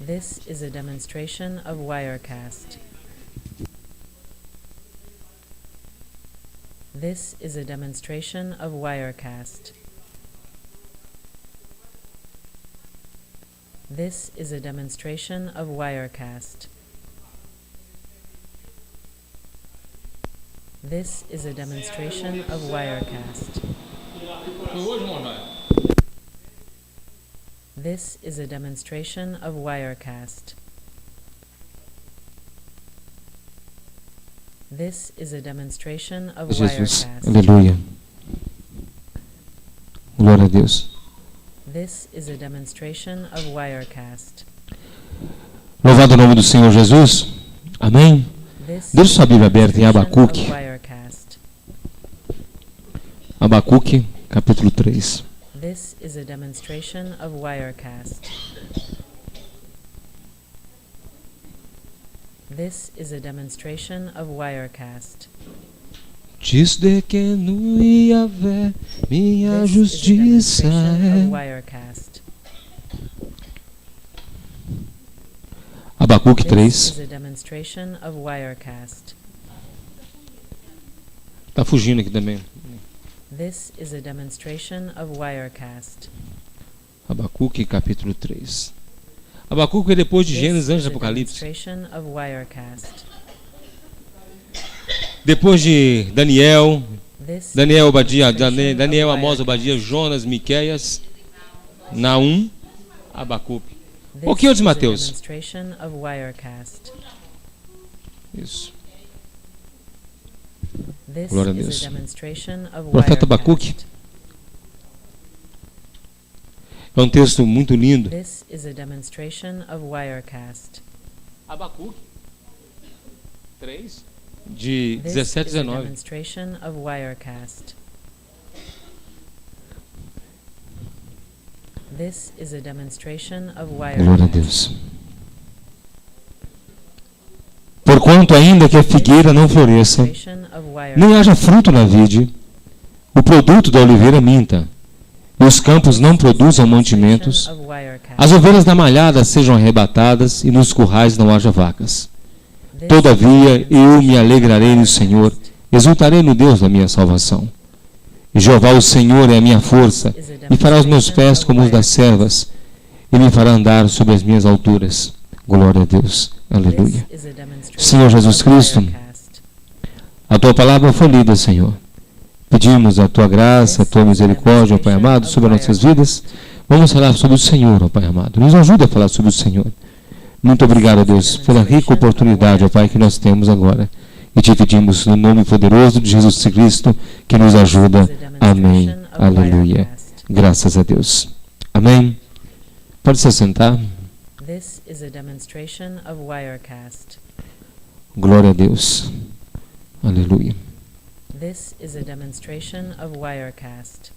This is a demonstration of Wirecast. This is a demonstration of Wirecast. This is a demonstration of Wirecast. This is a demonstration of Wirecast. This is a demonstration of Wirecast. This is a demonstration of Jesus, Wirecast. aleluia. Glória a Deus. This is a demonstration of Wirecast. Louvado o nome do Senhor Jesus. Amém. Deixa sua Bíblia aberta em Abacuque. Abacuque, capítulo 3. This is a demonstration of Wirecast. This is a demonstration of Wirecast. Diz-de que no Yahvé minha justiça é. Abacuque 3. Tá fugindo aqui também. This is a demonstration of Wirecast. Abacuque capítulo 3. Abacuque é depois de Gênesis, antes de Apocalipse. Depois de Daniel, Daniel, Amós, Obadias, Jonas, Miqueias, Naum, Abacuque. Um pouquinho antes de Mateus. Isso. Glória a Deus. O profeta Abacuque é um texto muito lindo. Abacuque 3, de 17 a 19. Glória a Deus. Porquanto ainda que a figueira não floresça, nem haja fruto na vide, o produto da oliveira minta, e os campos não produzam mantimentos, as ovelhas da malhada sejam arrebatadas, e nos currais não haja vacas. Todavia eu me alegrarei no Senhor, exultarei no Deus da minha salvação. E Jeová o Senhor é a minha força, e fará os meus pés como os das servas, e me fará andar sobre as minhas alturas. Glória a Deus. Aleluia. Senhor Jesus Cristo, a Tua palavra foi lida, Senhor. Pedimos a Tua graça, a Tua misericórdia, ó Pai amado, sobre as nossas vidas. Vamos falar sobre o Senhor, ó Pai amado. Nos ajuda a falar sobre o Senhor. Muito obrigado, Deus, pela rica oportunidade, ó Pai, que nós temos agora. E te pedimos no nome poderoso de Jesus Cristo, que nos ajuda. Amém. Aleluia. Graças a Deus. Amém. Pode se sentar. This is a demonstration of Wirecast. Glória a Deus. Aleluia. This is a demonstration of Wirecast.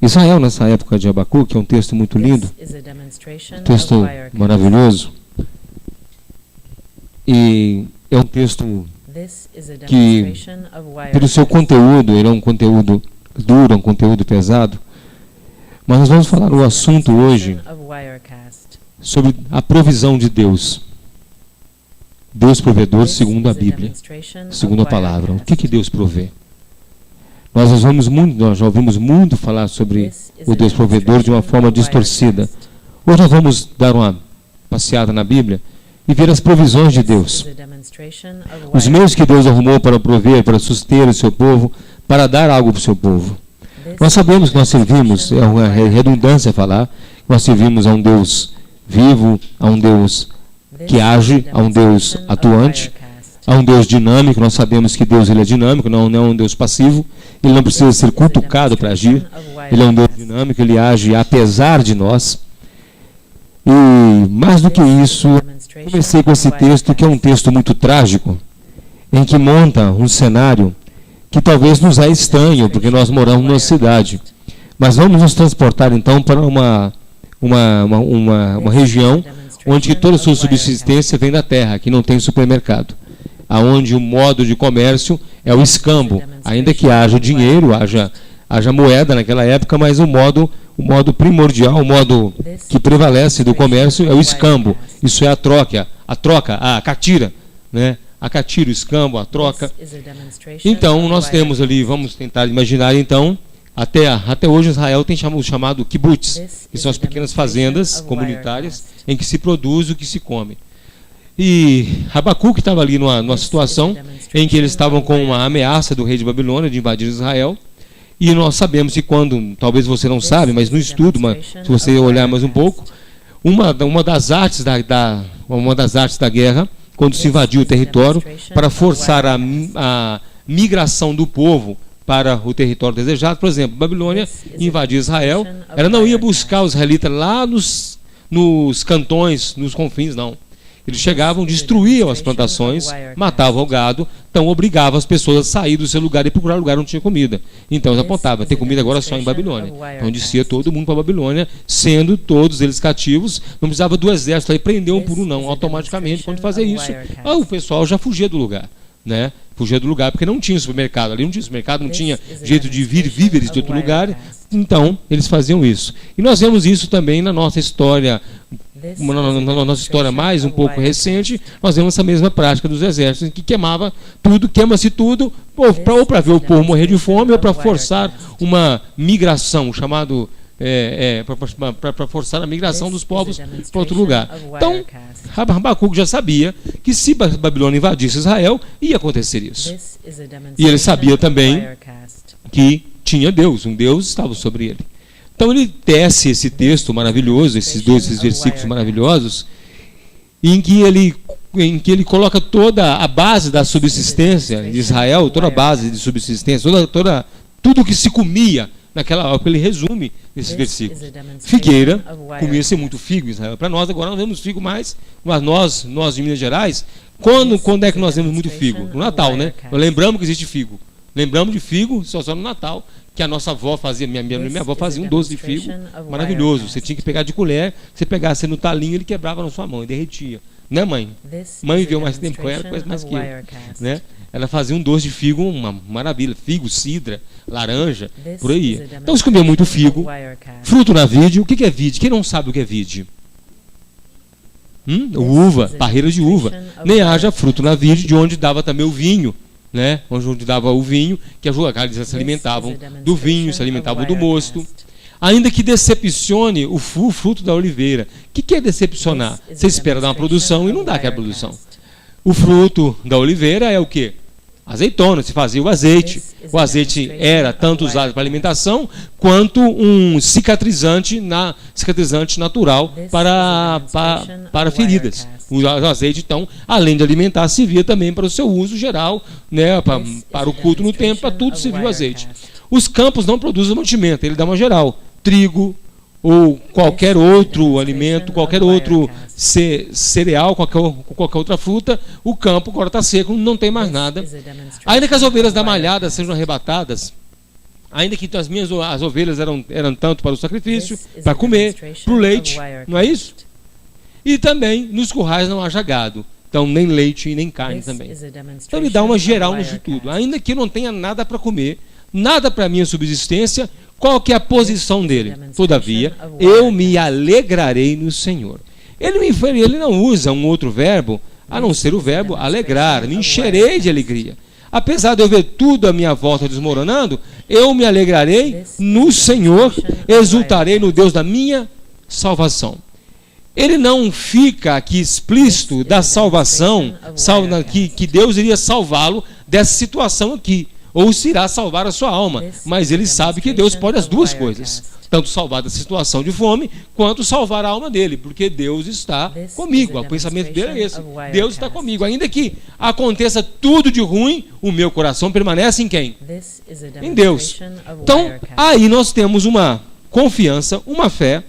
Israel, nessa época de Abacuque, é um texto muito lindo, um texto maravilhoso, e é um texto que, pelo seu conteúdo, ele é um conteúdo duro, um conteúdo pesado, mas nós vamos falar o assunto hoje sobre a provisão de Deus. Deus provedor segundo a Bíblia, segundo a palavra. O que Deus provê? Nós já ouvimos muito falar sobre o Deus provedor de uma forma distorcida. Hoje nós vamos dar uma passeada na Bíblia e ver as provisões de Deus. Os meios que Deus arrumou para prover, para suster o seu povo, para dar algo para o seu povo. Nós sabemos que nós servimos, é uma redundância falar, nós servimos a um Deus vivo, a um Deus que age, a um Deus atuante, a um Deus dinâmico. Nós sabemos que Deus ele é dinâmico, não é um Deus passivo, ele não precisa ser cutucado para agir, ele é um Deus dinâmico, ele age apesar de nós. E mais do que isso, comecei com esse texto, que é um texto muito trágico, em que monta um cenário que talvez nos é estranho, porque nós moramos numa cidade. Mas vamos nos transportar então para uma região onde toda a sua subsistência vem da terra, que não tem supermercado, aonde o modo de comércio é o escambo, ainda que haja dinheiro, haja haja moeda naquela época, mas o modo primordial, o modo que prevalece do comércio é o escambo. Isso é a troca, a catira, né? A catira, o escambo, a troca. Então, nós temos ali, vamos tentar imaginar então, até hoje Israel tem o chamado kibbutz, que são as pequenas fazendas comunitárias em que se produz o que se come. E Abacuque estava ali numa situação em que eles estavam com uma ameaça do rei de Babilônia de invadir Israel. E nós sabemos que quando, talvez você não sabe, mas no estudo, se você olhar mais um pouco, uma das artes da guerra, quando se invadiu o território, para forçar a migração do povo para o território desejado, por exemplo, Babilônia invadia Israel, ela não ia buscar os israelitas lá nos cantões, nos confins, não. Eles chegavam, destruíam as plantações, matavam o gado, então obrigavam as pessoas a sair do seu lugar e procurar lugar onde tinha comida. Então eles apontavam, tem comida agora só em Babilônia. Então descia todo mundo para Babilônia, sendo todos eles cativos, não precisava do exército aí prender um por um não, automaticamente, quando fazer isso, o pessoal já fugia do lugar, né? Fugia do lugar porque não tinha supermercado, ali não tinha supermercado, não tinha jeito de vir víveres de outro lugar, então eles faziam isso. E nós vemos isso também na nossa história. Na nossa história mais um pouco recente, nós vemos essa mesma prática dos exércitos, que queimava tudo, queima-se tudo, ou para ver o povo morrer de fome, ou para forçar uma migração, chamado para forçar a migração dos povos para outro lugar. Então, Abacuque já sabia que se Babilônia invadisse Israel, ia acontecer isso. E ele sabia também que tinha Deus, um Deus estava sobre ele. Então ele tece esse texto maravilhoso, esses versículos maravilhosos, em que ele coloca toda a base da subsistência de Israel, toda a base de subsistência, tudo que se comia naquela época, ele resume esses versículos. Figueira, comia-se muito figo em Israel. Para nós agora não vemos figo mais, mas nós de Minas Gerais, quando é que nós vemos muito figo? No Natal, né? Nós lembramos que existe figo. Lembramos de figo só no Natal, que a nossa avó fazia, minha avó fazia um doce de figo maravilhoso. Você tinha que pegar de colher, você pegasse no talinho, ele quebrava na sua mão e derretia. Né, mãe? Mãe viveu mais tempo com ela, conhece mais que eu. Né? Ela fazia um doce de figo, uma maravilha. Figo, cidra, laranja, por aí. Então se comia muito figo. Fruto na vide. O que é vide? Quem não sabe o que é vide? Uva, parreira de uva. Nem haja fruto na vide, de onde dava também o vinho. Né? Onde dava o vinho, que eles se alimentavam do vinho, se alimentavam do mosto. Ainda que decepcione o fruto da oliveira. O que é decepcionar? Você espera dar uma produção e não dá aquela produção. O fruto da oliveira é o quê? Azeitona, se fazia o azeite. O azeite era tanto usado para alimentação, quanto um cicatrizante natural para feridas. O azeite, então, além de alimentar, servia também para o seu uso geral, né, para o culto no templo, para tudo servia o azeite. Os campos não produzem mantimento, ele dá uma geral. Trigo, ou qualquer outro alimento, qualquer outro cereal, qualquer outra fruta, o campo agora está seco, não tem mais nada. Ainda que as ovelhas da malhada sejam arrebatadas, ainda que as ovelhas eram tanto para o sacrifício, para comer, para o leite, não é isso? E também nos currais não haja gado, então nem leite e nem carne também. Então ele dá uma geral nisso tudo. Ainda que eu não tenha nada para comer, nada para minha subsistência, qual que é a posição dele? Todavia, eu me alegrarei no Senhor. Ele não usa um outro verbo, a não ser o verbo alegrar, me encherei de alegria. Apesar de eu ver tudo à minha volta desmoronando, eu me alegrarei no Senhor, exultarei no Deus da minha salvação. Ele não fica aqui explícito da salvação, que Deus iria salvá-lo dessa situação aqui, ou se irá salvar a sua alma. Mas ele sabe que Deus pode as duas coisas, tanto salvar da situação de fome, quanto salvar a alma dele, porque Deus está comigo. O pensamento dele é esse: Deus está comigo. Ainda que aconteça tudo de ruim, o meu coração permanece em quem? Em Deus. Então, aí nós temos uma confiança, uma fé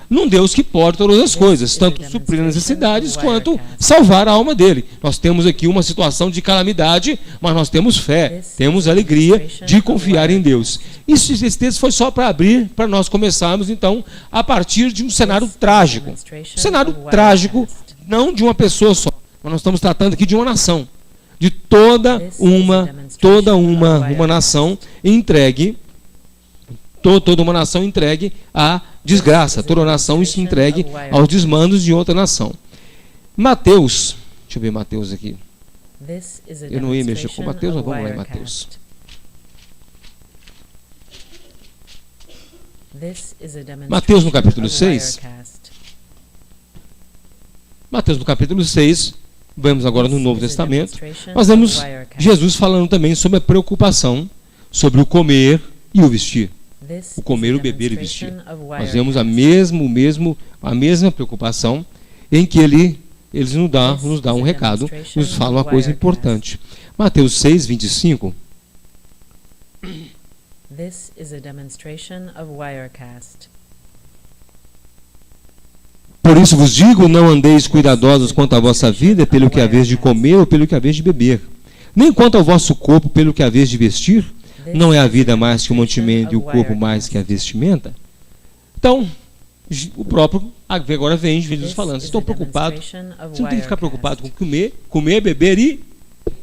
num Deus que pode todas as coisas, tanto suprir as necessidades quanto salvar a alma dele. Nós temos aqui uma situação de calamidade, mas nós temos fé, temos alegria de confiar em Deus. Esse texto foi só para abrir, para nós começarmos então a partir de um cenário trágico. Um cenário trágico, não de uma pessoa só, mas nós estamos tratando aqui de uma nação, de toda uma nação entregue toda uma nação entregue à desgraça, toda uma nação se entregue aos desmandos de outra nação. Mateus, deixa eu ver Mateus aqui. Eu não ia mexer com Mateus, mas vamos lá em Mateus. Mateus no capítulo 6. Mateus no capítulo 6, vamos agora no Novo Testamento. Nós vemos Jesus falando também sobre a preocupação sobre o comer e o vestir. O comer, o beber e vestir. Nós vemos a mesma preocupação em que eles nos dá um recado, nos fala uma coisa importante. Mateus 6, 25. This is a demonstration of Wirecast. Por isso vos digo, não andeis cuidadosos quanto à vossa vida, pelo que haveis de comer ou pelo que haveis de beber. Nem quanto ao vosso corpo, pelo que haveis de vestir. Não é a vida mais que o mantimento e o corpo mais que a vestimenta? Então, o próprio agora vem Jesus falando, vocês estão preocupados, você não tem que ficar preocupado com comer, beber e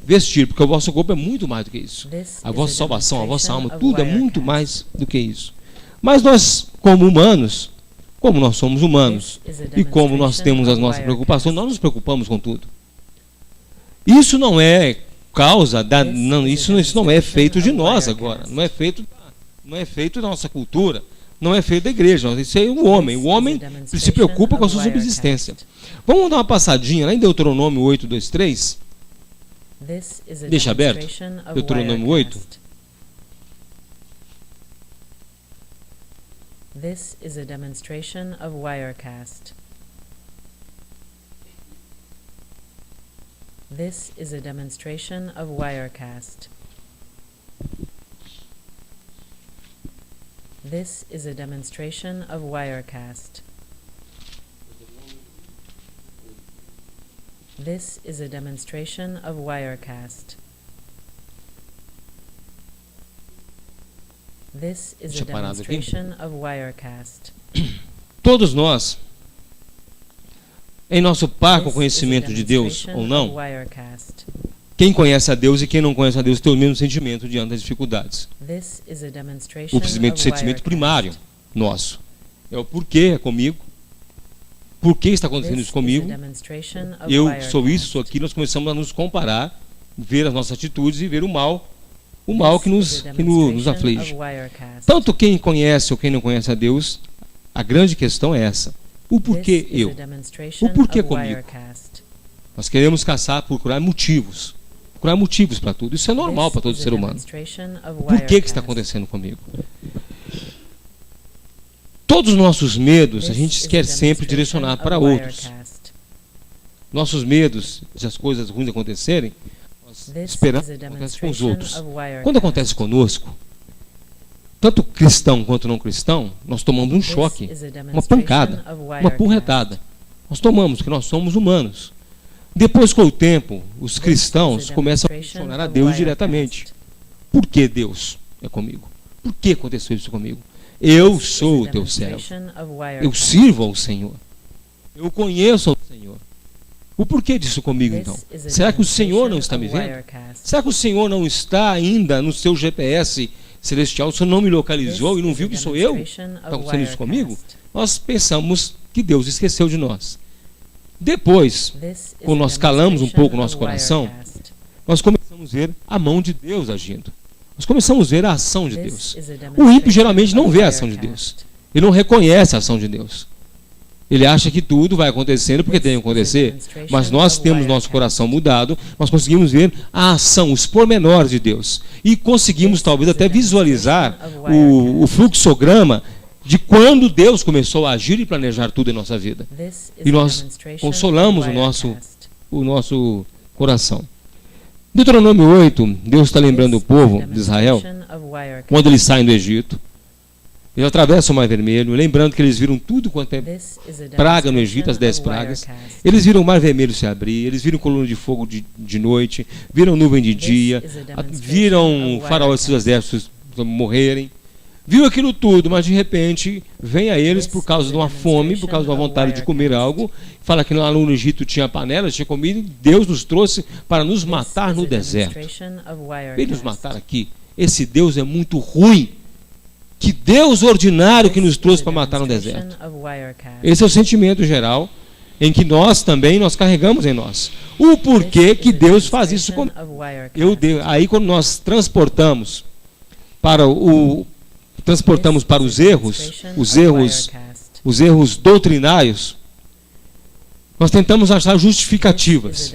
vestir, porque o vosso corpo é muito mais do que isso. A vossa salvação, a vossa alma, tudo é muito mais do que isso. Mas nós, como nós somos humanos, e como nós temos as nossas preocupações, nós nos preocupamos com tudo. Isso não é causa isso não é feito de nós agora, não é feito da nossa cultura, não é feito da igreja, isso é o homem se preocupa com a sua subsistência. Vamos dar uma passadinha lá em Deuteronômio 8, 2, 3. Deixa aberto, Deuteronômio 8. This is a demonstration of Wirecast. This is a demonstration of Wirecast. This is a demonstration of Wirecast. This is a demonstration of Wirecast. This is a demonstration of Wirecast. Todos nós, em nosso par com o conhecimento de Deus ou não, quem conhece a Deus e quem não conhece a Deus tem o mesmo sentimento diante das dificuldades. O sentimento primário nosso é o porquê é comigo, por que está acontecendo isso comigo, eu sou isso, sou aquilo. Nós começamos a nos comparar, ver as nossas atitudes e ver o mal que nos aflige. Tanto quem conhece ou quem não conhece a Deus, a grande questão é essa. O porquê eu? O porquê comigo? Nós queremos procurar motivos para tudo. Isso é normal para todo ser humano. Por que está acontecendo comigo? Todos os nossos medos, a gente quer sempre direcionar para outros. Nossos medos, se as coisas ruins acontecerem, nós esperamos que aconteça com os outros. Quando acontece conosco, tanto cristão quanto não cristão, nós tomamos um choque, uma pancada, uma porretada. Nós tomamos, porque nós somos humanos. Depois, com o tempo, os cristãos começam a questionar a Deus diretamente. Por que Deus é comigo? Por que aconteceu isso comigo? Eu sou o teu servo. Eu sirvo ao Senhor. Eu conheço ao Senhor. O porquê disso comigo, então? Será que o Senhor não está me vendo? Será que o Senhor não está ainda no seu GPS celestial? O Senhor não me localizou e não viu que sou eu? Está acontecendo isso comigo? Nós pensamos que Deus esqueceu de nós. Depois, quando nós calamos um pouco o nosso coração, nós começamos a ver a mão de Deus agindo. Nós começamos a ver a ação de Deus. O ímpio geralmente não vê a ação de Deus. Ele não reconhece a ação de Deus. Ele acha que tudo vai acontecendo porque tem que acontecer. Mas nós temos nosso coração mudado, nós conseguimos ver a ação, os pormenores de Deus. E conseguimos talvez até visualizar o fluxograma de quando Deus começou a agir e planejar tudo em nossa vida. E nós consolamos o nosso coração. Deuteronômio 8, Deus está lembrando o povo de Israel, quando eles saem do Egito, eles atravessam o Mar Vermelho, lembrando que eles viram tudo quanto é praga no Egito, as 10 pragas. Eles viram o Mar Vermelho se abrir, eles viram coluna de fogo de noite, viram nuvem de dia, viram o faraó e seus exércitos morrerem. Viu aquilo tudo, mas de repente vem a eles por causa de uma fome, por causa de uma vontade de comer algo. Fala que lá no Egito tinha panela, tinha comida, e Deus nos trouxe para nos matar no deserto. Veio nos matar aqui. Esse Deus é muito ruim. que Deus ordinário que nos trouxe para matar no deserto. Esse é o sentimento geral em que nós também carregamos em nós. O porquê que Deus faz isso conosco. Aí quando nós transportamos para os erros doutrinários, nós tentamos achar justificativas.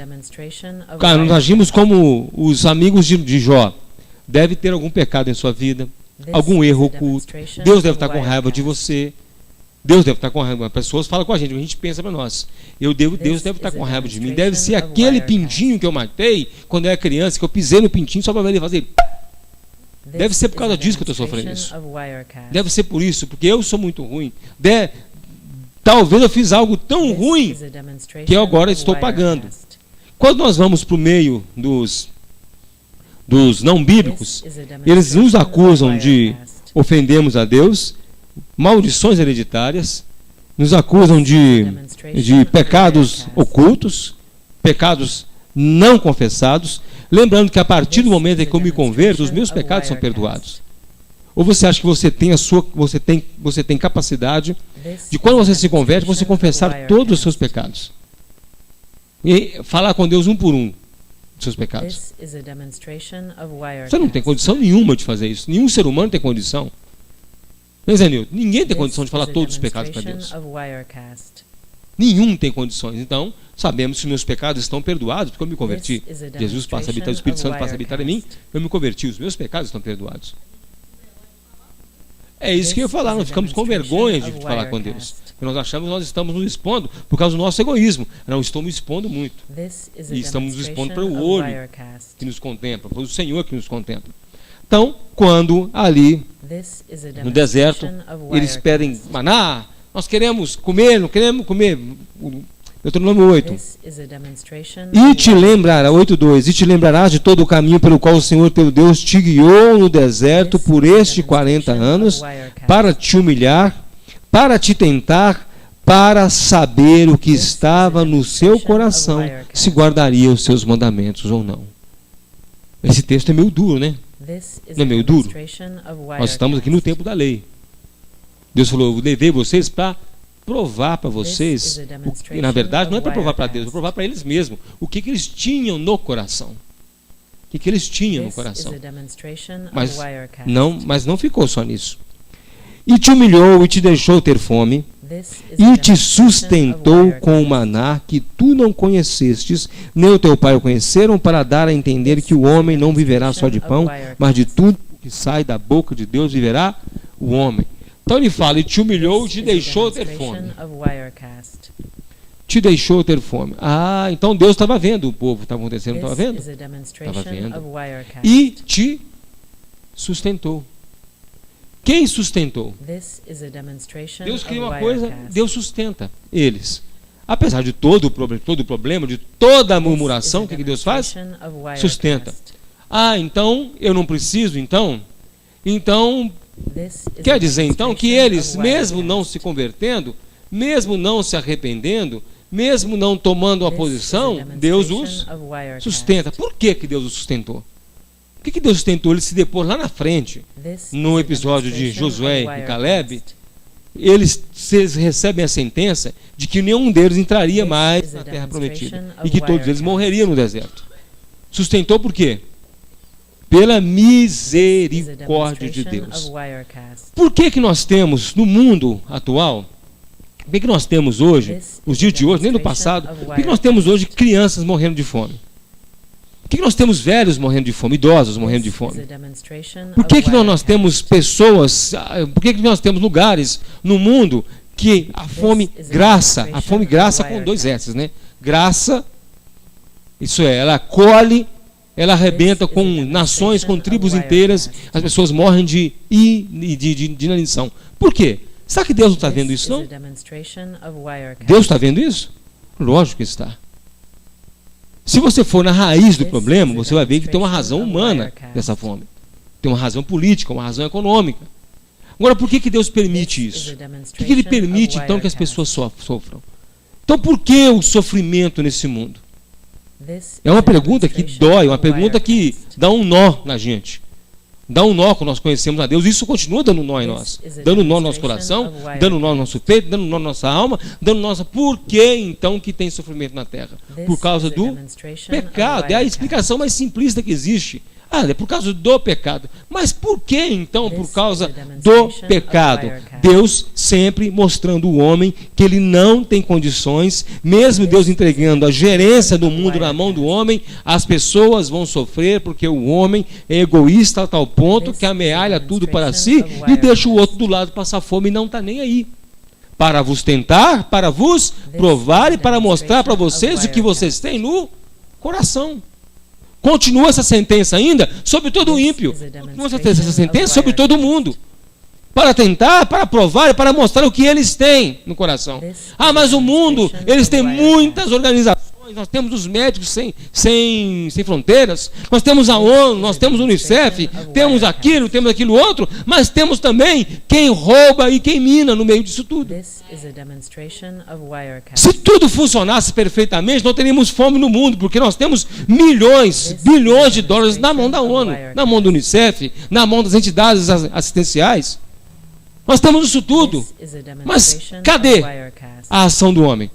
Nós agimos como os amigos de Jó. Deve ter algum pecado em sua vida, algum erro oculto. Deus deve estar com raiva de você. Deus deve estar com raiva. As pessoas falam com a gente pensa para nós. Deus deve estar com raiva de mim. Deve ser aquele pintinho que eu matei quando eu era criança, que eu pisei no pintinho só para ver ele fazer. Deve ser por causa disso que eu estou sofrendo isso. Deve ser por isso, porque eu sou muito ruim. Talvez eu fiz algo tão ruim que eu agora estou pagando. Quando nós vamos para o meio dos não bíblicos, eles nos acusam de ofendermos a Deus, maldições hereditárias, nos acusam de pecados ocultos, pecados não confessados, lembrando que a partir do momento em que eu me converto, os meus pecados são perdoados. Ou você acha que você tem capacidade de, quando você se converte, você confessar todos os seus pecados e falar com Deus um por um dos seus pecados? Você não tem condição nenhuma de fazer isso. Nenhum ser humano tem condição. Ninguém tem condição de falar todos os pecados para Deus. Nenhum tem condições. Então, sabemos que meus pecados estão perdoados porque eu me converti. Jesus passa a habitar, o Espírito Santo passa a habitar em mim, eu me converti, os meus pecados estão perdoados. É isso que eu ia falar, nós ficamos com vergonha de falar com Deus. Porque nós achamos que nós estamos nos expondo por causa do nosso egoísmo. Não, estamos nos expondo muito. E estamos nos expondo para o olho que nos contempla, para o Senhor que nos contempla. Então, quando ali no deserto, eles pedem maná, nós queremos comer, não queremos comer. Deuteronômio 8. E te lembrará, 8:2, e te lembrarás de todo o caminho pelo qual o Senhor teu Deus te guiou no deserto por estes 40 anos, para te humilhar, para te tentar, para saber o que estava no seu coração, se guardaria os seus mandamentos ou não. Esse texto é meio duro, né? Não é meio duro? Nós estamos aqui no tempo da lei. Deus falou, eu levei vocês para provar para vocês, e na verdade não é para provar para Deus, é para provar para eles mesmos o que eles tinham no coração. O que eles tinham no coração. Mas não ficou só nisso. E te humilhou e te deixou ter fome, e te sustentou com o maná que tu não conhecestes, nem o teu pai o conheceram, para dar a entender que o homem não viverá só de pão, mas de tudo que sai da boca de Deus viverá o homem. Então ele fala, e te humilhou e te deixou ter fome. Te deixou ter fome. Ah, então Deus estava vendo o povo, estava acontecendo, estava vendo? Estava vendo. E te sustentou. Quem sustentou? Deus cria uma coisa, Deus sustenta eles. Apesar de todo o problema, de toda a murmuração, o que Deus faz? Sustenta. Ah, então eu não preciso, então quer dizer então que eles, mesmo não se convertendo, mesmo não se arrependendo, mesmo não tomando uma posição, Deus os sustenta. Por que Deus os sustentou? Por que Deus sustentou? Ele se depôs lá na frente, no episódio de Josué e Caleb, eles recebem a sentença de que nenhum deles entraria mais na terra prometida e que todos eles morreriam no deserto. Sustentou por quê? Pela misericórdia de Deus. Por que nós temos no mundo atual, por que nós temos hoje, nos dias de hoje, nem no passado, por que nós temos hoje crianças morrendo de fome? Por que nós temos velhos morrendo de fome, idosos morrendo de fome? Por que nós temos pessoas, por que nós temos lugares no mundo que a fome graça com 2 S, né? Graça, isso é, ela colhe, ela arrebenta com nações, com tribos inteiras, as pessoas morrem de inanição. Por quê? Será que Deus não está vendo isso, não? Deus está vendo isso? Lógico que está. Se você for na raiz do problema, você vai ver que tem uma razão humana dessa fome. Tem uma razão política, uma razão econômica. Agora, por que Deus permite isso? Por que Ele permite, então, que as pessoas sofram? Então, por que o sofrimento nesse mundo? É uma pergunta que dói, uma pergunta que dá um nó na gente. dá um nó quando nós conhecemos a Deus. Isso continua dando nó em nós, dando nó no nosso coração, dando nó no nosso peito, dando nó na nossa alma, dando nó. Por que então que tem sofrimento na terra? Por causa do pecado. É a explicação mais simplista que existe. É por causa do pecado. Mas por que então? Por causa do pecado. Deus sempre mostrando o homem que ele não tem condições, mesmo Deus entregando a gerência do mundo na mão do homem, as pessoas vão sofrer porque o homem é egoísta a tal ponto que amealha tudo para si e deixa o outro do lado passar fome e não está nem aí. Para vos tentar, para vos provar e para mostrar para vocês o que vocês têm no coração. Continua essa sentença ainda sobre todo o ímpio. Continua essa sentença sobre todo mundo. Para tentar, para provar e para mostrar o que eles têm no coração. Mas o mundo, eles têm muitas organizações. Nós temos os médicos sem fronteiras. Nós temos a ONU, nós temos o Unicef. Temos aquilo outro. Mas temos também quem rouba e quem mina no meio disso tudo. Se tudo funcionasse perfeitamente, não teríamos fome no mundo, porque nós temos milhões, bilhões de dólares na mão da ONU, na mão do Unicef, na mão das entidades assistenciais. Nós temos isso tudo. Mas cadê a ação do homem?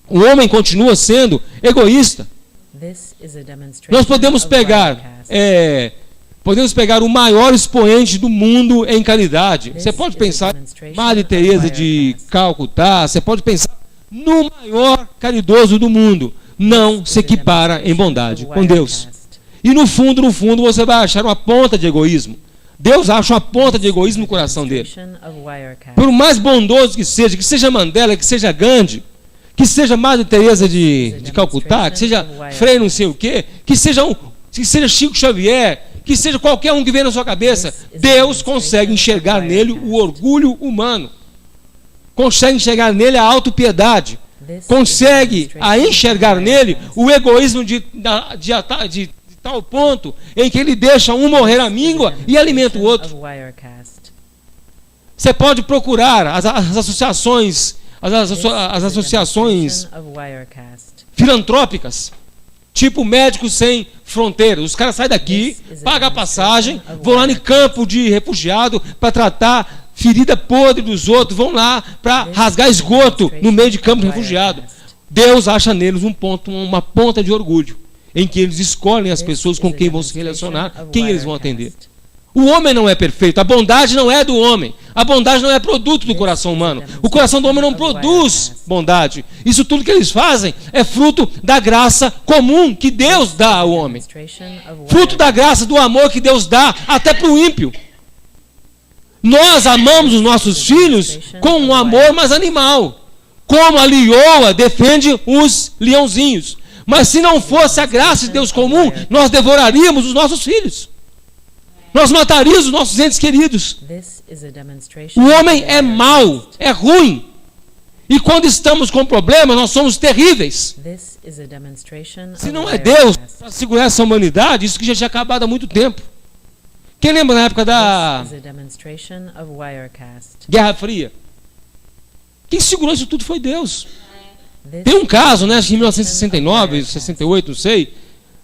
O homem continua sendo egoísta. Nós podemos pegar o maior expoente do mundo em caridade. Você pode pensar em Madre Teresa de Calcutá, você pode pensar no maior caridoso do mundo. Não se equipara em bondade com Deus. E no fundo, você vai achar uma ponta de egoísmo. Deus acha uma ponta de egoísmo no coração dele. Por mais bondoso que seja Mandela, que seja Gandhi, que seja Madre Teresa de Calcutá, que seja Frei não sei o quê, que seja Chico Xavier, que seja qualquer um que vem na sua cabeça, Deus consegue enxergar nele o orgulho humano, consegue enxergar nele a autopiedade, consegue enxergar nele o egoísmo de tal ponto em que ele deixa um morrer à míngua e alimenta o outro. Você pode procurar as associações filantrópicas, tipo Médicos Sem Fronteiras. Os caras saem daqui, pagam a passagem, vão lá no campo de refugiado para tratar ferida podre dos outros, vão lá para rasgar esgoto no meio de campo de refugiado. Deus acha neles uma ponta de orgulho, em que eles escolhem as pessoas com quem vão se relacionar, quem eles vão atender. O homem não é perfeito, a bondade não é do homem, a bondade não é produto do coração humano, o coração do homem não produz bondade. Isso tudo que eles fazem é fruto da graça comum que Deus dá ao homem, fruto da graça, do amor que Deus dá até para o ímpio. Nós amamos os nossos filhos com um amor mais animal, como a lioa defende os leãozinhos. Mas se não fosse a graça de Deus comum, nós devoraríamos os nossos filhos. Nós mataríamos os nossos entes queridos. O homem é mau, é ruim. E quando estamos com problemas, nós somos terríveis. Se não é Deus para segurar essa humanidade, isso que já tinha acabado há muito tempo. Quem lembra na época da Guerra Fria? Quem segurou isso tudo foi Deus. Tem um caso, né, em 1969, 68, não sei,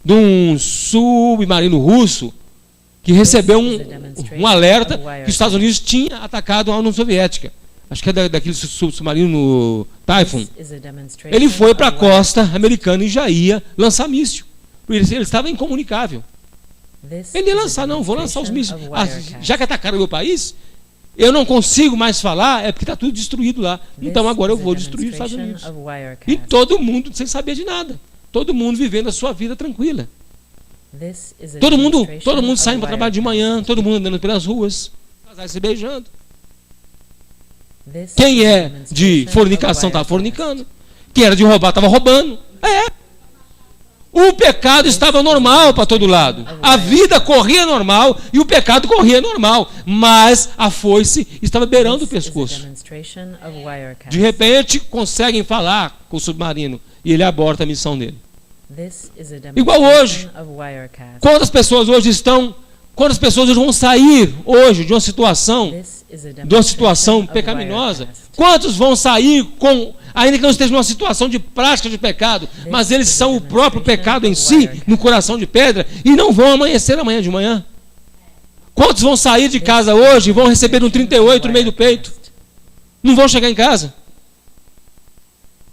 de um submarino russo que recebeu um alerta que os Estados Unidos tinha atacado a União Soviética. Acho que é daquele submarino Typhoon. Ele foi para a costa americana e já ia lançar míssil. Ele estava incomunicável. Ele ia lançar, vou lançar os mísseis. Já que atacaram o meu país, eu não consigo mais falar, é porque está tudo destruído lá. Então agora eu vou destruir os Estados Unidos. E todo mundo sem saber de nada. Todo mundo vivendo a sua vida tranquila. Todo mundo saindo para trabalhar de manhã, todo mundo andando pelas ruas, casais se beijando. Quem é de fornicação estava fornicando. Quem era de roubar estava roubando. O pecado estava normal para todo lado. A vida corria normal e o pecado corria normal. Mas a foice estava beirando o pescoço. De repente, conseguem falar com o submarino e ele aborta a missão dele. Igual hoje. Quantas pessoas hoje vão sair hoje de uma situação pecaminosa? Quantos vão sair ainda que não estejam numa situação de prática de pecado, mas eles são o próprio pecado em si, no coração de pedra, e não vão amanhecer amanhã de manhã? Quantos vão sair de casa hoje e vão receber um 38 no meio do peito? Não vão chegar em casa?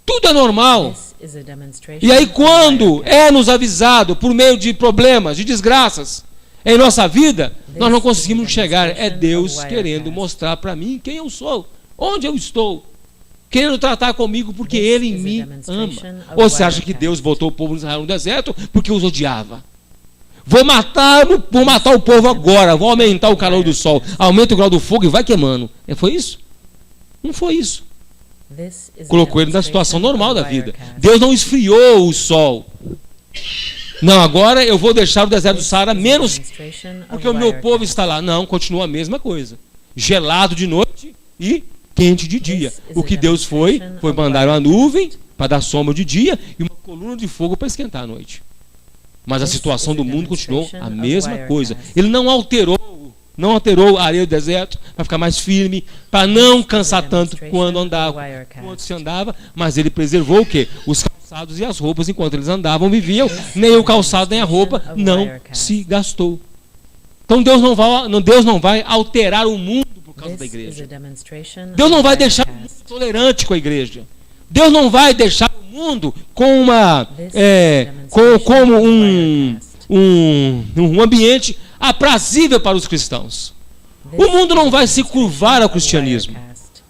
Tudo é normal. E aí quando é nos avisado por meio de problemas, de desgraças em nossa vida, nós não conseguimos chegar. É Deus querendo mostrar para mim quem eu sou, onde eu estou, querendo tratar comigo porque Ele me ama. Ou você acha que Deus botou o povo de Israel no deserto porque os odiava? Vou matar o povo agora, vou aumentar o calor do sol, aumenta o grau do fogo e vai queimando. Foi isso? Não foi isso. Colocou ele na situação normal da vida. Deus não esfriou o sol. Não, agora eu vou deixar o deserto do Saara menos, porque o meu povo está lá. Não, continua a mesma coisa. Gelado de noite e quente de dia. O que Deus foi mandar uma nuvem para dar sombra de dia e uma coluna de fogo para esquentar a noite. Mas a situação do mundo continuou a mesma coisa. Ele não alterou a areia do deserto para ficar mais firme, para não cansar tanto quando se andava, mas ele preservou o quê? Os calçados e as roupas enquanto eles andavam, viviam, nem o calçado nem a roupa não se gastou. Então Deus não vai alterar o mundo por causa da igreja. Deus não vai deixar o mundo tolerante com a igreja. Deus não vai deixar o mundo com como um ambiente aprazível para os cristãos. O mundo não vai se curvar ao cristianismo.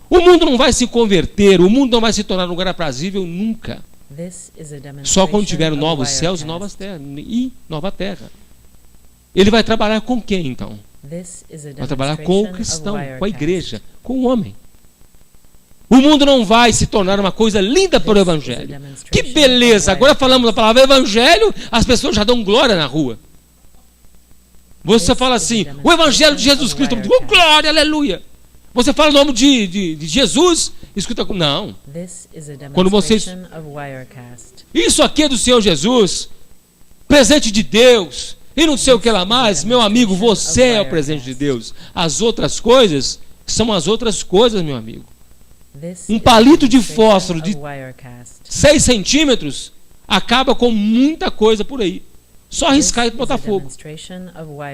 O mundo não vai se converter. O mundo não vai se tornar um lugar aprazível nunca. Só quando tiver novos céus e nova terra. Ele vai trabalhar com quem, então? Vai trabalhar com o cristão, com a igreja, com o homem. O mundo não vai se tornar uma coisa linda para o evangelho. Que beleza! Agora falamos da palavra evangelho, as pessoas já dão glória na rua. Você fala assim, o evangelho de Jesus Cristo, oh, glória, aleluia. Você fala o nome de Jesus, escuta, não. Quando vocês, isso aqui é do Senhor Jesus, presente de Deus, e não sei o que lá mais, meu amigo, você é o presente de Deus. As outras coisas são as outras coisas, meu amigo. Um palito de fósforo de 6 centímetros acaba com muita coisa por aí. Só arriscar e botar fogo.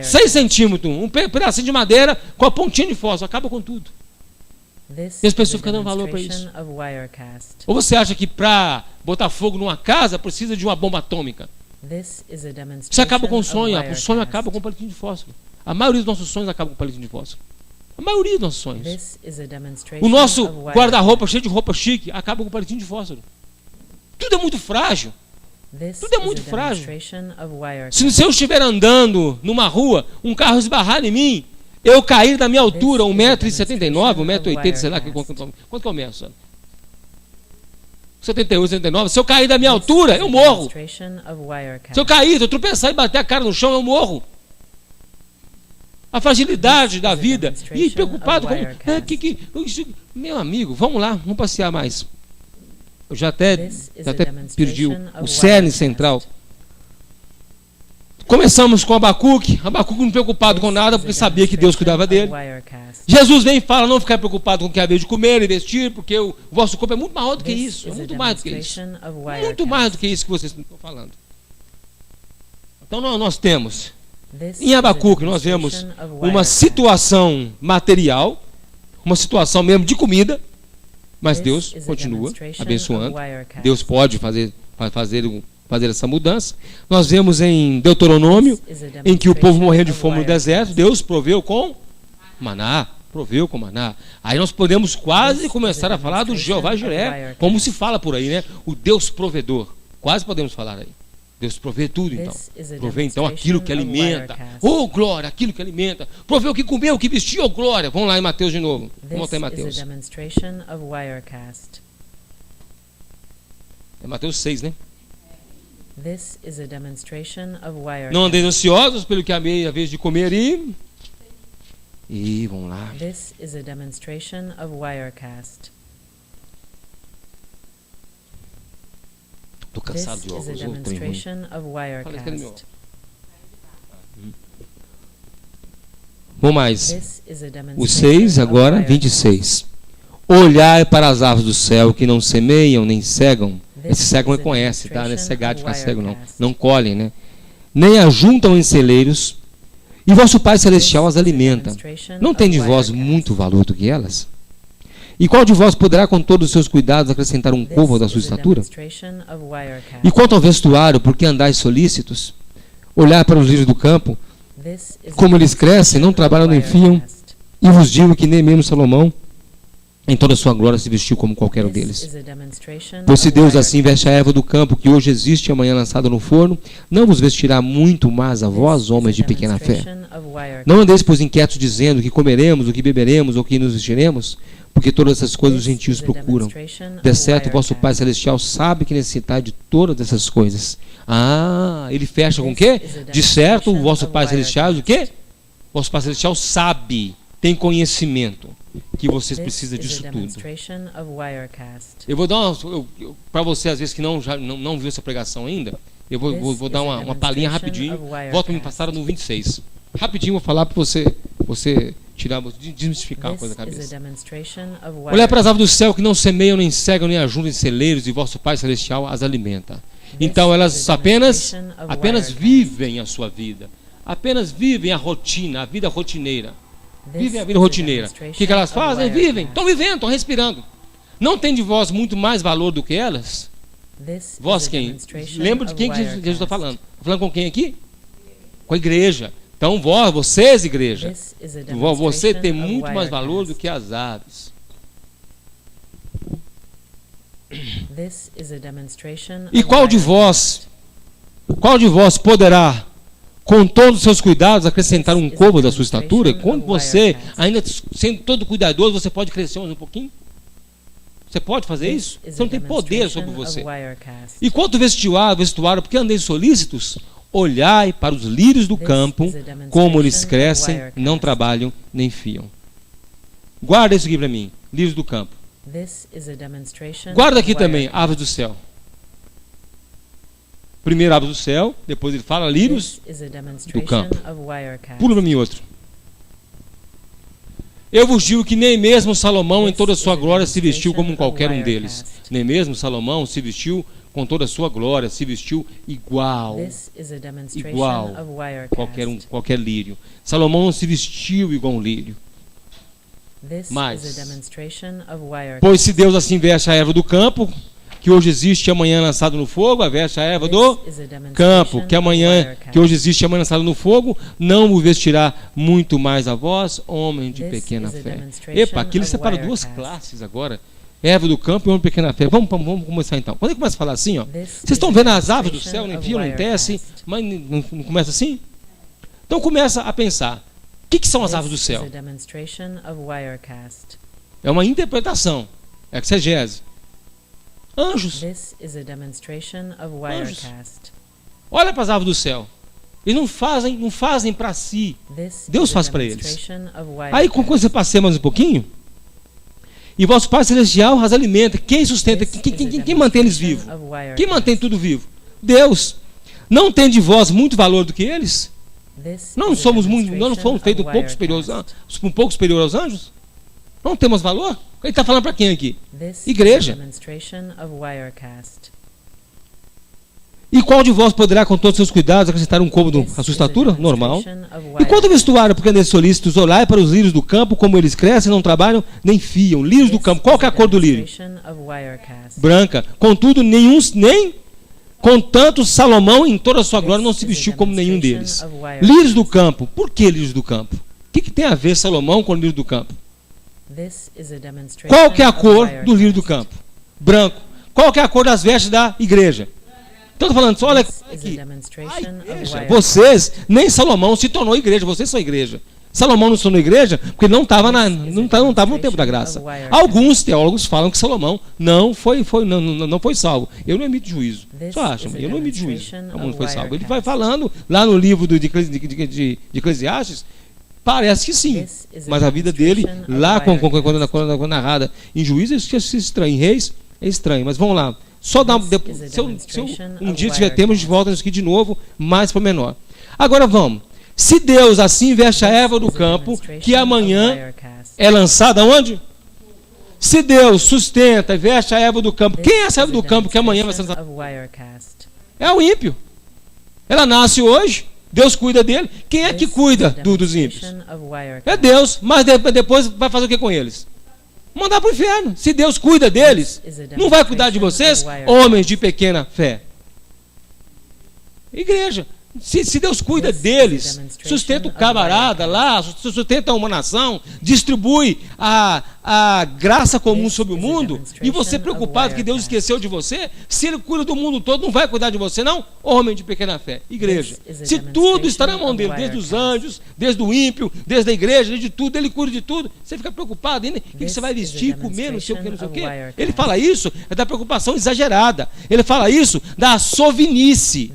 6 centímetros, um pedacinho de madeira com a pontinha de fósforo, acaba com tudo. E as pessoas ficam dando valor para isso. Ou você acha que para botar fogo numa casa precisa de uma bomba atômica? Você acaba com o sonho acaba com um palitinho de fósforo. A maioria dos nossos sonhos acaba com um palitinho de fósforo. A maioria dos nossos sonhos. O nosso guarda-roupa cheio de roupa chique acaba com um palitinho de fósforo. Tudo é muito frágil. Tudo é muito frágil. Se eu estiver andando numa rua, um carro esbarrar em mim, eu cair da minha altura, 1,79m, 1,80m, sei lá, quanto que eu meço? 78, 79. Se eu cair da minha altura, eu morro. Se eu cair, se eu tropeçar e bater a cara no chão, eu morro. A fragilidade da vida. E preocupado com... meu amigo, vamos lá, vamos passear mais. Eu já até perdi o cerne central. Começamos com Abacuque não preocupado com nada, porque sabia que Deus cuidava dele. Jesus vem e fala, não ficar preocupado com o que haver de comer e vestir, porque o vosso corpo é muito maior do que isso. É muito mais do que isso. Muito mais do que isso que vocês estão falando. Então nós temos, em Abacuque, nós vemos uma situação material, uma situação mesmo de comida, mas Deus continua abençoando. Deus pode fazer essa mudança. Nós vemos em Deuteronômio, em que o povo morreu de fome no deserto, Deus proveu com maná. Aí nós podemos quase começar a falar do Jeová Jiré, como se fala por aí, né? O Deus provedor. Quase podemos falar aí. Deus provê tudo, então. Provê, então, aquilo que alimenta. Oh, glória, aquilo que alimenta. Provê o que comeu, o que vestiu, oh, glória. Vamos lá em Mateus de novo. Vamos voltar em Mateus. É Mateus 6, né? Não andeis ansiosos pelo que amei a vez de comer e vamos lá. Estou cansado de óculos. Vamos mais. O 6 agora, 26. Olhai para as aves do céu que não semeiam nem cegam. Esse cego reconhece, tá? Não é cegar de ficar cego, não. Não colhem, né? Nem ajuntam em celeiros, E vosso Pai Celestial as alimenta. Não tem de vós muito valor do que elas? E qual de vós poderá com todos os seus cuidados acrescentar um côvado à sua estatura? E quanto ao vestuário, por que andais solícitos? Olhar para os lírios do campo, como eles crescem, não trabalham nem fiam, e vos digo que nem mesmo Salomão, em toda a sua glória, se vestiu como qualquer um deles. Pois se Deus assim veste a erva do campo, que hoje existe e amanhã lançada no forno, não vos vestirá muito mais a vós, homens de pequena fé? Não andeis, pois, inquietos, dizendo que comeremos, o que beberemos, ou que nos vestiremos, porque todas essas coisas os gentios procuram. De certo, vosso Pai Celestial sabe que necessitai de todas essas coisas. Ele fecha com o quê? De certo, o vosso Pai Celestial, o quê? Vosso Pai Celestial sabe, tem conhecimento que vocês precisam disso tudo. Eu vou dar para você, às vezes, que não viu essa pregação ainda, eu vou dar uma palhinha rapidinho. Volta me passaram no 26. Rapidinho vou falar para você tirar, desmistificar uma coisa da cabeça. Olhai para as aves do céu, que não semeiam, nem cegam, nem ajuntam em celeiros, e vosso Pai Celestial as alimenta. Então elas apenas vivem a sua vida. Apenas vivem a rotina, a vida rotineira. Vivem a vida rotineira. O que elas fazem? Vivem. Estão vivendo, estão respirando. Não tem de vós muito mais valor do que elas? Vós quem? Lembra de quem que Jesus está falando? Está falando com quem aqui? Com a igreja. Então vocês, igreja, você tem muito mais valor do que as aves. E qual de vós poderá, com todos os seus cuidados, acrescentar um côvado da sua estatura? Quando você, ainda sendo todo cuidadoso, você pode crescer um pouquinho? Você pode fazer isso? Você não tem poder sobre você. E quanto vestuário, porque andeis solícitos? Olhai para os lírios do campo, como eles crescem, não trabalham nem fiam. Guarda isso aqui para mim, lírios do campo. Guarda aqui também, aves do céu. Primeiro aves do céu, depois ele fala lírios do campo. Pula para mim outro. Eu vos digo que nem mesmo Salomão em toda a sua glória se vestiu como qualquer um deles. Nem mesmo Salomão se vestiu com toda a sua glória, se vestiu igual qualquer lírio. Salomão não se vestiu igual um lírio. Mas, pois se Deus assim veste a erva do campo, que hoje existe e amanhã lançado no fogo, a veste a erva do campo, que hoje existe e amanhã lançado no fogo, não o vestirá muito mais a vós, homem de pequena fé. Epa, aqui ele separa duas classes agora. Erva do campo e homem de pequena fé. Vamos começar então. Quando ele começa a falar assim, ó, vocês estão vendo as aves do céu, nem fiam, nem tecem, mas não começa assim? Então começa a pensar. O que são as aves do céu? É uma interpretação. É exegese. Anjos. Anjos. Olha para as aves do céu. Eles não fazem para si. Deus faz para eles. Aí quando você passeia mais um pouquinho, e vosso Pai Celestial as alimenta. Quem sustenta? Quem mantém eles vivos? Quem mantém tudo vivo? Deus. Não tem de vós muito valor do que eles? Não fomos feitos um pouco superior aos anjos? Não temos valor? Ele está falando para quem aqui? Igreja. E qual de vós poderá, com todos os seus cuidados, acrescentar um côvado à sua estatura? Normal. E quanto ao vestuário, porque andeis solícitos, olhai para os lírios do campo, como eles crescem, não trabalham, nem fiam. Lírios do campo. Qual que é a cor do lírio? Branca. Contudo, nem contanto Salomão, em toda a sua glória, não se vestiu como nenhum deles. Lírios do campo. Por que lírios do campo? O que tem a ver Salomão com lírios do campo? Qual que é a cor do lírio do campo? Branco. Qual que é a cor das vestes da igreja? Então, falando, olha aqui, a igreja, vocês, nem Salomão se tornou igreja, vocês são igreja. Salomão não se tornou igreja porque não estava no tempo da graça. Alguns teólogos falam que Salomão não foi salvo. Eu não emito juízo. Só acham, eu não emito juízo. Salomão não foi salvo. Ele vai falando lá no livro de Eclesiastes, parece que sim. Mas a vida dele, lá quando narrada em juízes, é estranho. Em Reis, é estranho. Mas vamos lá. Só dá um dia tiver tempo, a gente volta nisso aqui de novo, mais para menor. Agora vamos. Se Deus assim veste a erva do campo, que amanhã é lançada onde? Se Deus sustenta e veste a erva do campo, quem é essa erva do campo que amanhã vai ser lançada? É o ímpio. Ela nasce hoje, Deus cuida dele. Quem é que cuida dos ímpios? É Deus, mas depois vai fazer o que com eles? Mandar para o inferno. Se Deus cuida deles, não vai cuidar de vocês, homens de pequena fé. Igreja, se Deus cuida deles, sustenta o camarada lá, sustenta uma nação, distribui a graça comum sobre o mundo, e você preocupado que Deus esqueceu de você, se Ele cuida do mundo todo, não vai cuidar de você não? Homem de pequena fé. Igreja, se tudo está na mão dele, desde os anjos, desde o ímpio, desde a igreja, desde tudo, Ele cuida de tudo, você fica preocupado ainda, o que você vai vestir, comer, não sei o que, não sei o que. Ele fala isso, é da preocupação exagerada. Ele fala isso da sovinice.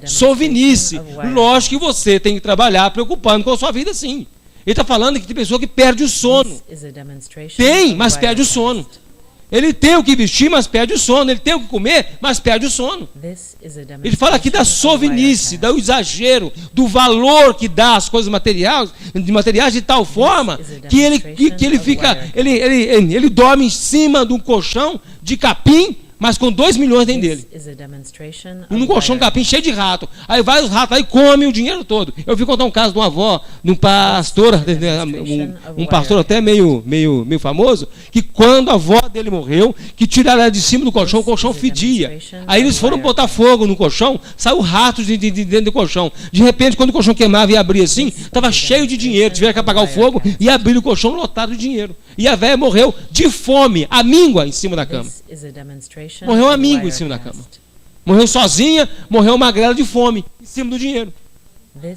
Sovinice. Lógico que você tem que trabalhar preocupando com a sua vida, sim. Ele está falando que tem pessoa que perde o sono. Tem, mas perde o sono. Ele tem o que vestir, mas perde o sono. Ele tem o que comer, mas perde o sono. Ele fala aqui da sovinice, do exagero, do valor que dá às coisas materiais de tal forma que ele dorme em cima de um colchão de capim, mas com 2 milhões dentro dele. Num colchão de capim cheio de rato. Aí vai os ratos, aí come o dinheiro todo. Eu vi contar um caso de uma avó, de um pastor, um pastor até meio famoso, que quando a avó dele morreu, que tiraram ela de cima do colchão, o colchão fedia. Aí eles foram botar fogo no colchão, saiu ratos de dentro do colchão. De repente, quando o colchão queimava e abria assim, estava cheio de dinheiro. Tiveram que apagar o fogo e abrir o colchão lotado de dinheiro. E a velha morreu de fome, amíngua em cima da cama. Morreu amíngua em cima da cama. Morreu sozinha, morreu magrela de fome, em cima do dinheiro. Em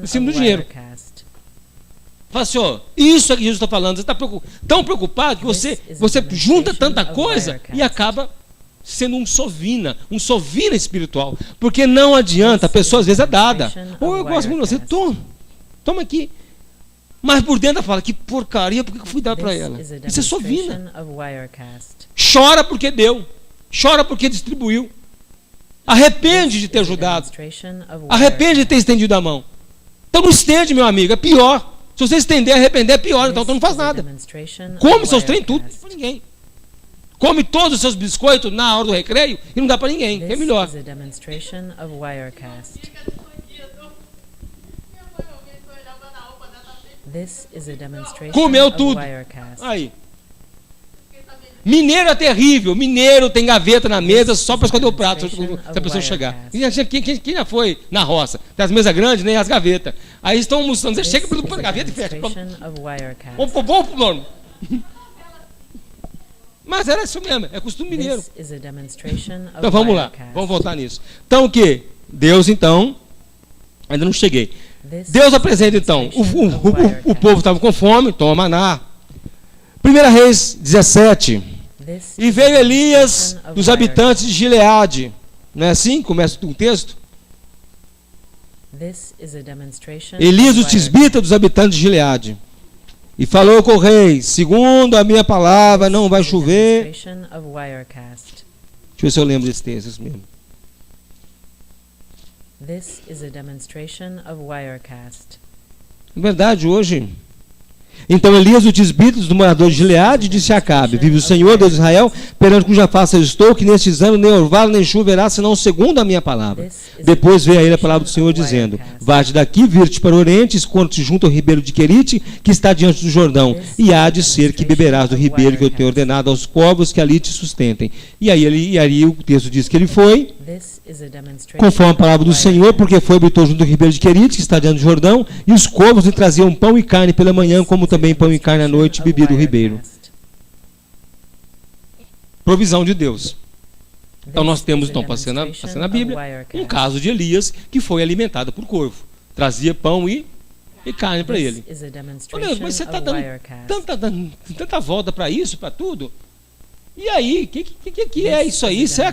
cima do dinheiro. Fala assim, ó, isso é que Jesus está falando. Você está tão preocupado que você junta tanta coisa e acaba sendo um sovina espiritual. Porque não adianta, a pessoa às vezes é dada. Ou eu gosto muito de você, toma aqui. Mas por dentro ela fala, que porcaria, por que eu fui dar para ela? Isso é sovina. Chora porque deu. Chora porque distribuiu. Arrepende de ter ajudado. Arrepende de ter estendido a mão. Então não estende, meu amigo, é pior. Se você estender e arrepender, é pior, então tu não faz nada. Come seus trem tudo, não dá para ninguém. Come todos os seus biscoitos na hora do recreio e não dá para ninguém, é melhor. Comeu tudo. Aí. Mineiro é terrível. Mineiro tem gaveta na mesa só para esconder o prato se a pessoa chegar. Quem já foi na roça? Tem as mesas grandes, nem as gavetas. Aí estão almoçando. Você chega pela gaveta e fecha. Vamos. Mas era isso mesmo. É costume mineiro. Então vamos lá. Vamos voltar nisso. Então o que? Deus, então. Ainda não cheguei. Deus apresenta então, o povo estava com fome, toma maná. 1 Reis 17. E veio Elias dos habitantes de Gileade. Não é assim? Começa o texto. Elias dos tisbita dos habitantes de Gileade. E falou com o rei, segundo a minha palavra, não vai chover. Deixa eu ver se eu lembro desse texto, isso mesmo. This is a demonstration of Wirecast. É verdade, hoje. Então Elias, o tisbita do morador de Gileade, disse a Acabe: vive o Senhor, Deus de Israel, perante cuja face eu estou, que nestes anos nem orvalho nem choverá, senão segundo a minha palavra. Depois veio a ele a palavra do Senhor, dizendo: vai-te daqui, vira-te para o oriente, esconde-te junto ao ribeiro de Querite, que está diante do Jordão, e há de ser que beberás do ribeiro que eu tenho ordenado aos corvos que ali te sustentem. E aí o texto diz que ele foi, conforme a palavra do Senhor, porque foi e habitou junto ao ribeiro de Querite, que está diante do Jordão, e os corvos lhe traziam pão e carne pela manhã, como também pão e carne à noite, bebia do ribeiro. Provisão de Deus. Então nós temos, passando na Bíblia, um caso de Elias que foi alimentado por corvo. Trazia pão e carne para ele. Olha, mas você está dando tanta volta para isso, para tudo. E aí, o que é isso aí? Será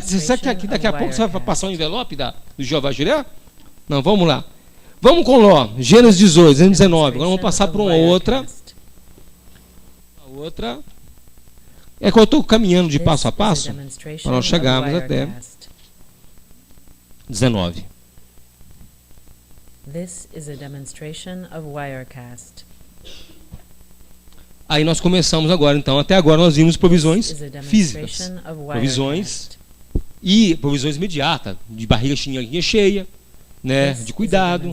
que daqui a pouco você vai passar um envelope do Jeová Jireh? Não, vamos lá. Vamos com Ló, Gênesis 18, Gênesis 19. Agora vamos passar para uma outra. É que eu estou caminhando de passo a passo para nós chegarmos até 19. Aí nós começamos agora, então. Até agora nós vimos provisões físicas. Provisões e provisões imediatas, de barriga cheia, né, de cuidado.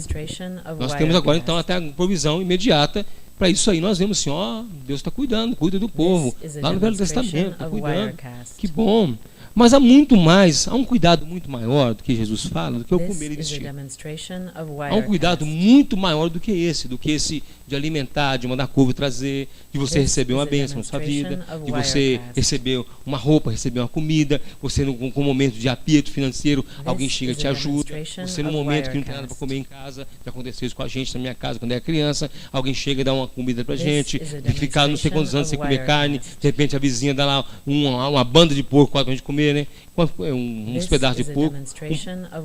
Nós temos agora então até a provisão imediata para isso aí. Nós vemos assim, ó, Deus está cuidando, cuida do povo. Lá no Velho Testamento, está cuidando. Que bom. Mas há muito mais, há um cuidado muito maior do que Jesus fala, do que eu comer e vestir. Há um cuidado muito maior do que esse de alimentar, de mandar couve trazer, de você receber uma bênção na sua vida, de você receber uma roupa, receber uma comida, você com um momento de aperto financeiro, alguém chega e te ajuda, você num momento que não tem nada para comer em casa, já aconteceu isso com a gente na minha casa quando era criança, alguém chega e dá uma comida pra gente, de ficar não sei quantos anos sem comer carne, de repente a vizinha dá lá uma banda de porco pra gente comer, né? Uns pedaços de porco,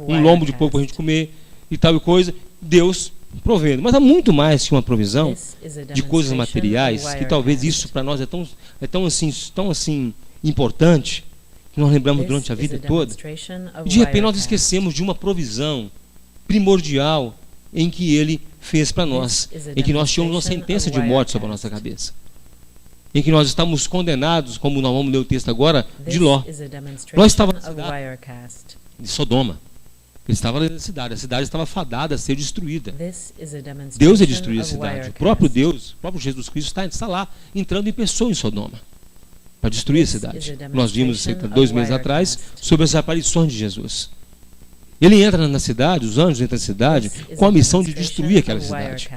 um lombo de porco para a gente comer e tal e coisa, Deus provendo. Mas há muito mais que uma provisão de coisas materiais, que talvez isso para nós é tão assim importante, que nós lembramos durante a vida toda, e de repente nós esquecemos de uma provisão primordial em que Ele fez para nós, em que nós tínhamos uma sentença de morte sobre a nossa cabeça, em que nós estamos condenados, como nós vamos ler o texto agora, de Ló. Ló estava na cidade de Sodoma. Ele estava na cidade, a cidade estava fadada a ser destruída. Deus ia destruir a cidade. O próprio Deus, o próprio Jesus Cristo está lá, entrando em pessoa em Sodoma, para destruir a cidade. Nós vimos 2 meses atrás sobre as aparições de Jesus. Ele entra na cidade, os anjos entram na cidade, com a missão de destruir aquela cidade,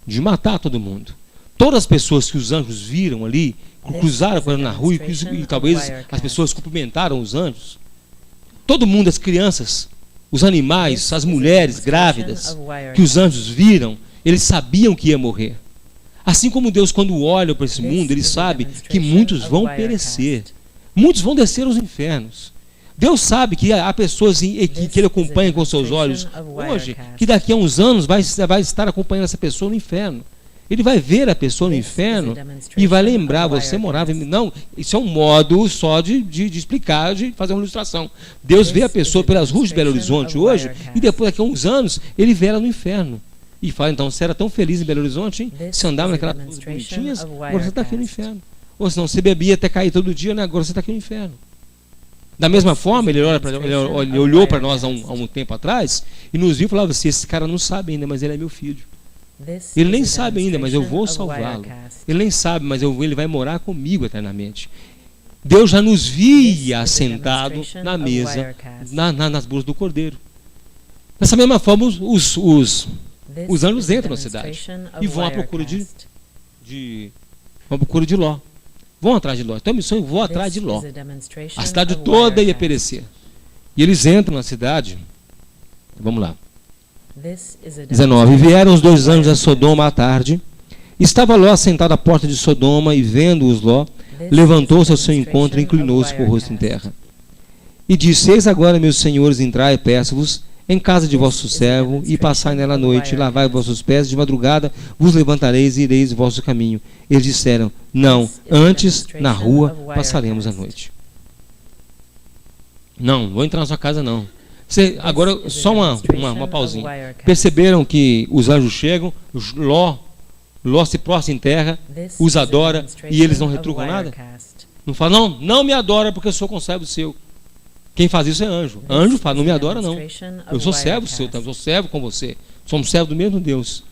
de matar todo mundo. Todas as pessoas que os anjos viram ali, cruzaram com ele na rua e talvez as pessoas cumprimentaram os anjos. Todo mundo, as crianças, os animais, as mulheres grávidas, que os anjos viram, eles sabiam que ia morrer. Assim como Deus, quando olha para esse mundo, Ele sabe que muitos vão perecer. Muitos vão descer aos infernos. Deus sabe que há pessoas que Ele acompanha com seus olhos hoje, que daqui a uns anos vai estar acompanhando essa pessoa no inferno. Ele vai ver a pessoa no inferno e vai lembrar, você morava em... Não, isso é um modo só de explicar, de fazer uma ilustração. Deus vê a pessoa pelas ruas de Belo Horizonte hoje e depois, daqui a uns anos, Ele vê ela no inferno. E fala, então, você era tão feliz em Belo Horizonte, hein? Você andava naquelas ruas bonitinhas, agora você está aqui no inferno. Ou senão, você bebia até cair todo dia, né? Agora você está aqui no inferno. Da mesma forma, ele olhou para nós há um tempo atrás e nos viu e falava assim, esse cara não sabe ainda, mas ele é meu filho. Ele nem sabe ainda, mas eu vou salvá-lo. Ele nem sabe, mas ele vai morar comigo eternamente. Deus já nos via assentado na mesa, nas boas do Cordeiro. Dessa mesma forma, os anjos entram na cidade e vão à procura de Ló. Vão atrás de Ló. Então a missão é vou atrás de Ló. A cidade toda ia perecer. E eles entram na cidade. Vamos lá. 19. Vieram os 2 anjos a Sodoma à tarde. Estava Ló sentado à porta de Sodoma e, vendo-os Ló, levantou-se ao seu encontro e inclinou-se com o rosto em terra. E disse, eis agora, meus senhores, entrai, peço-vos, em casa de vosso servo, e passai nela a noite, e lavai vossos pés, de madrugada vos levantareis e ireis o vosso caminho. Eles disseram, não, antes na rua passaremos a noite. Não, vou entrar na sua casa não. Agora, só uma pausinha. Perceberam que os anjos chegam, Ló se prostra em terra, os adora, e eles não retrucam nada? Não falam, não me adora porque eu sou conservo seu. Quem faz isso é anjo. Anjo fala, não me adora não. Eu sou servo seu, sou servo com você. Somos servos do mesmo Deus.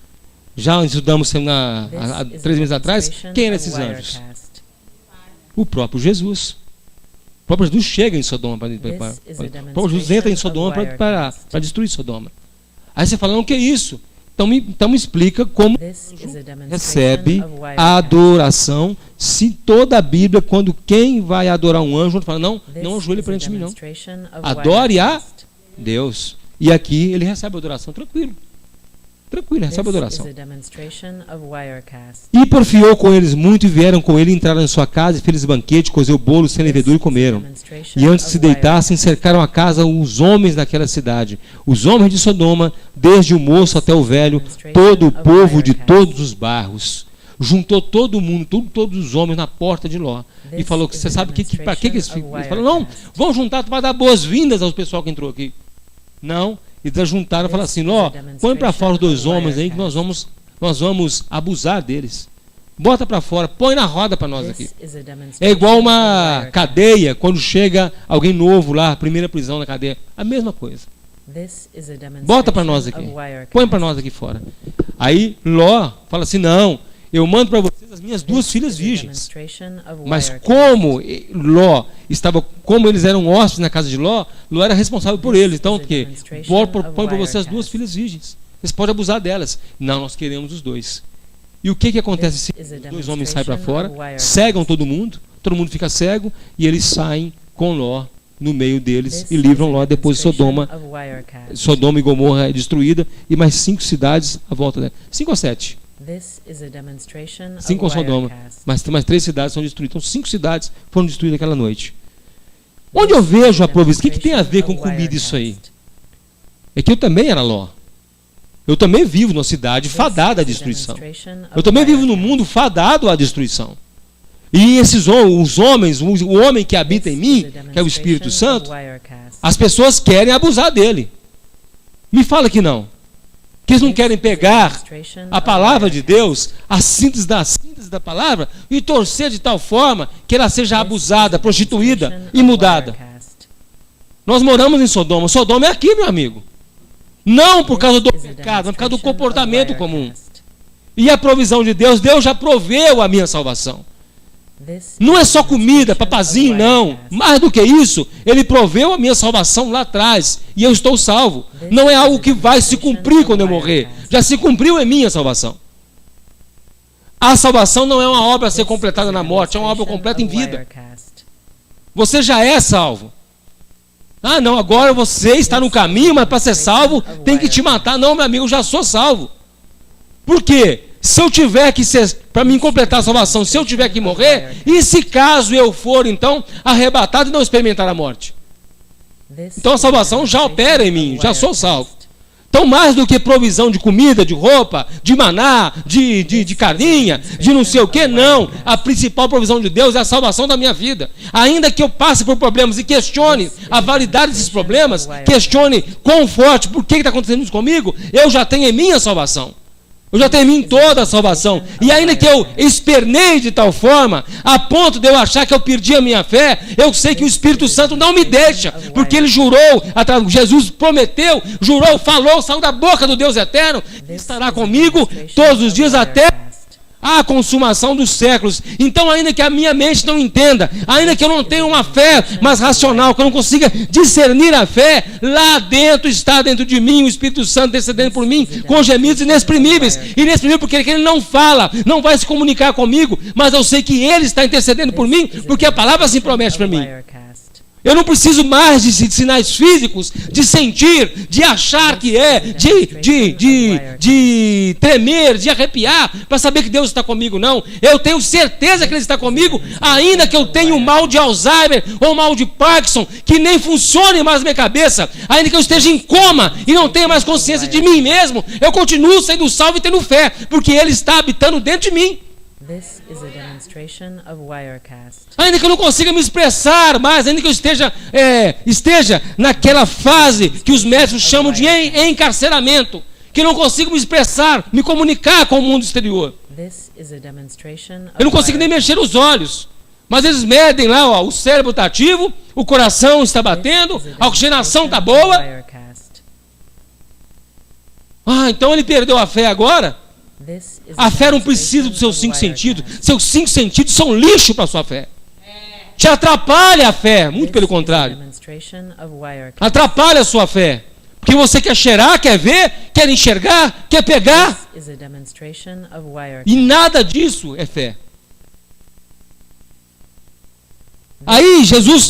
Já estudamos há 3 meses atrás, quem eram esses anjos? O próprio Jesus. O próprio Jesus chega em Sodoma, o próprio Jesus entra em Sodoma para destruir Sodoma. Aí você fala, não, o que é isso? Então me explica como recebe a adoração, se toda a Bíblia, quando quem vai adorar um anjo, fala, não ajoelhe perante de mim, não. Adore a Deus. E aqui ele recebe a adoração, tranquilo, recebe a adoração. E porfiou com eles muito, e vieram com ele, entraram em sua casa, e fez banquete, cozeu bolo sem levedura e comeram. E antes que se deitassem, cercaram a casa os homens daquela cidade, os homens de Sodoma, desde o moço até o velho, todo o povo de todos os bairros. Juntou todo mundo, todos os homens na porta de Ló. E falou, que você sabe para que eles ficam? Ele falou, não, vão juntar para dar boas-vindas ao pessoal que entrou aqui. Não. E eles juntaram e falaram assim, ó, põe para fora os 2 homens aí que nós vamos abusar deles. Bota para fora, põe na roda para nós aqui. É igual uma cadeia, quando chega alguém novo lá, primeira prisão na cadeia. A mesma coisa. Bota para nós aqui. Põe para nós aqui fora. Aí Ló fala assim, não, eu mando para vocês as minhas duas filhas virgens. Mas como Ló estava, como eles eram hóspedes na casa de Ló, Ló era responsável por eles. Então, o quê? Põe para vocês as duas filhas virgens. Vocês podem abusar delas. Não, nós queremos os dois. E o que acontece se os dois homens saem para fora, cegam todo mundo fica cego, e eles saem com Ló no meio deles e livram Ló. Depois Sodoma e Gomorra é destruída, e mais 5 cidades à volta dela. 5 ou 7? 5 com Sodoma, mas mais 3 cidades são destruídas. Então 5 cidades foram destruídas aquela noite. Onde eu vejo a provisão? O que tem a ver com comida isso aí? É que eu também era Ló. Eu também vivo numa cidade fadada à destruição. Eu também vivo num mundo fadado à destruição. E os homens, o homem que habita em mim, que é o Espírito Santo, as pessoas querem abusar dele. Me fala que não. Que eles não querem pegar a palavra de Deus, a síntese da palavra, e torcer de tal forma que ela seja abusada, prostituída e mudada. Nós moramos em Sodoma. Sodoma é aqui, meu amigo. Não por causa do pecado, mas por causa do comportamento comum. E a provisão de Deus, Deus já proveu a minha salvação. Não é só comida, papazinho, não. Mais do que isso, Ele proveu a minha salvação lá atrás, e eu estou salvo. Não é algo que vai se cumprir quando eu morrer. Já se cumpriu em mim a salvação. A salvação não é uma obra a ser completada na morte, é uma obra completa em vida. Você já é salvo. Ah, não, agora você está no caminho, mas para ser salvo tem que te matar. Não, meu amigo, eu já sou salvo. Por quê? Se eu tiver que ser, para mim completar a salvação, se eu tiver que morrer, e se caso eu for, então, arrebatado e não experimentar a morte? Então a salvação já opera em mim, já sou salvo. Então, mais do que provisão de comida, de roupa, de maná, de carinha, de não sei o que, não. A principal provisão de Deus é a salvação da minha vida. Ainda que eu passe por problemas e questione a validade desses problemas, questione quão forte, por que está acontecendo isso comigo, eu já tenho em mim a salvação. Eu já tenho em mim toda a salvação. E ainda que eu espernei de tal forma, a ponto de eu achar que eu perdi a minha fé, eu sei que o Espírito Santo não me deixa, porque Ele jurou, Jesus prometeu, jurou, falou, saiu da boca do Deus eterno, estará comigo todos os dias até a consumação dos séculos. Então, ainda que a minha mente não entenda, ainda que eu não tenha uma fé mais racional, que eu não consiga discernir a fé, lá dentro está dentro de mim o Espírito Santo intercedendo por mim com gemidos inexprimíveis. Inexprimível porque Ele não fala, não vai se comunicar comigo, mas eu sei que Ele está intercedendo por mim, porque a palavra assim promete para mim. Eu não preciso mais de sinais físicos, de sentir, de achar que é, de tremer, de arrepiar, para saber que Deus está comigo, não. Eu tenho certeza que Ele está comigo, ainda que eu tenha um mal de Alzheimer ou mal de Parkinson, que nem funcione mais na minha cabeça, ainda que eu esteja em coma e não tenha mais consciência de mim mesmo, eu continuo sendo salvo e tendo fé, porque Ele está habitando dentro de mim. Ainda que eu não consiga me expressar mais, ainda que eu esteja naquela fase que os médicos chamam de encarceramento, que eu não consigo me expressar, me comunicar com o mundo exterior. Eu não consigo nem mexer os olhos, mas eles medem lá, ó, o cérebro está ativo, o coração está batendo, a oxigenação está boa. Ah, então ele perdeu a fé agora? A fé não precisa dos seus 5 sentidos. Seus 5 sentidos são lixo para a sua fé. Te atrapalha a fé, muito pelo contrário. Atrapalha a sua fé. Porque você quer cheirar, quer ver, quer enxergar, quer pegar. E nada disso é fé. Aí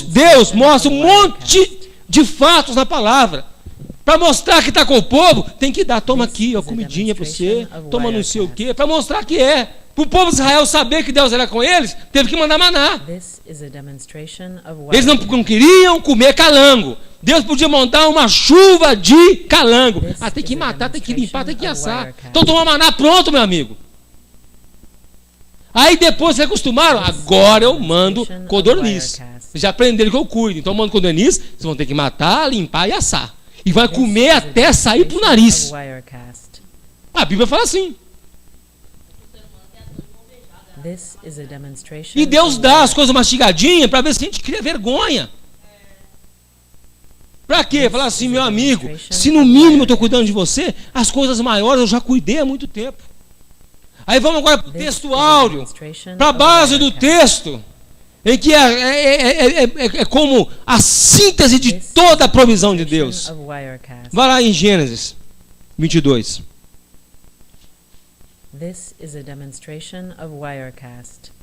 Deus mostra um monte de fatos na palavra. Para mostrar que está com o povo, tem que dar, toma aqui, ó, comidinha para você, toma não sei o quê, para mostrar que é. Para o povo de Israel saber que Deus era com eles, teve que mandar maná. Eles não queriam comer calango. Deus podia mandar uma chuva de calango. Ah, tem que matar, tem que limpar, tem que assar. Então toma maná pronto, meu amigo. Aí depois se acostumaram, agora eu mando codorniz. Já aprenderam que eu cuido, então eu mando codorniz, vocês vão ter que matar, limpar e assar. E vai comer até sair pro nariz. A Bíblia fala assim. E Deus dá as coisas mastigadinhas para ver se a gente cria vergonha. Para quê? Falar assim, meu amigo, se no mínimo eu estou cuidando de você, as coisas maiores eu já cuidei há muito tempo. Aí vamos agora para o texto áureo, para a base do texto, em que é como a síntese de toda a provisão de Deus. Vai lá em Gênesis 22. This is a demonstration of Wirecast.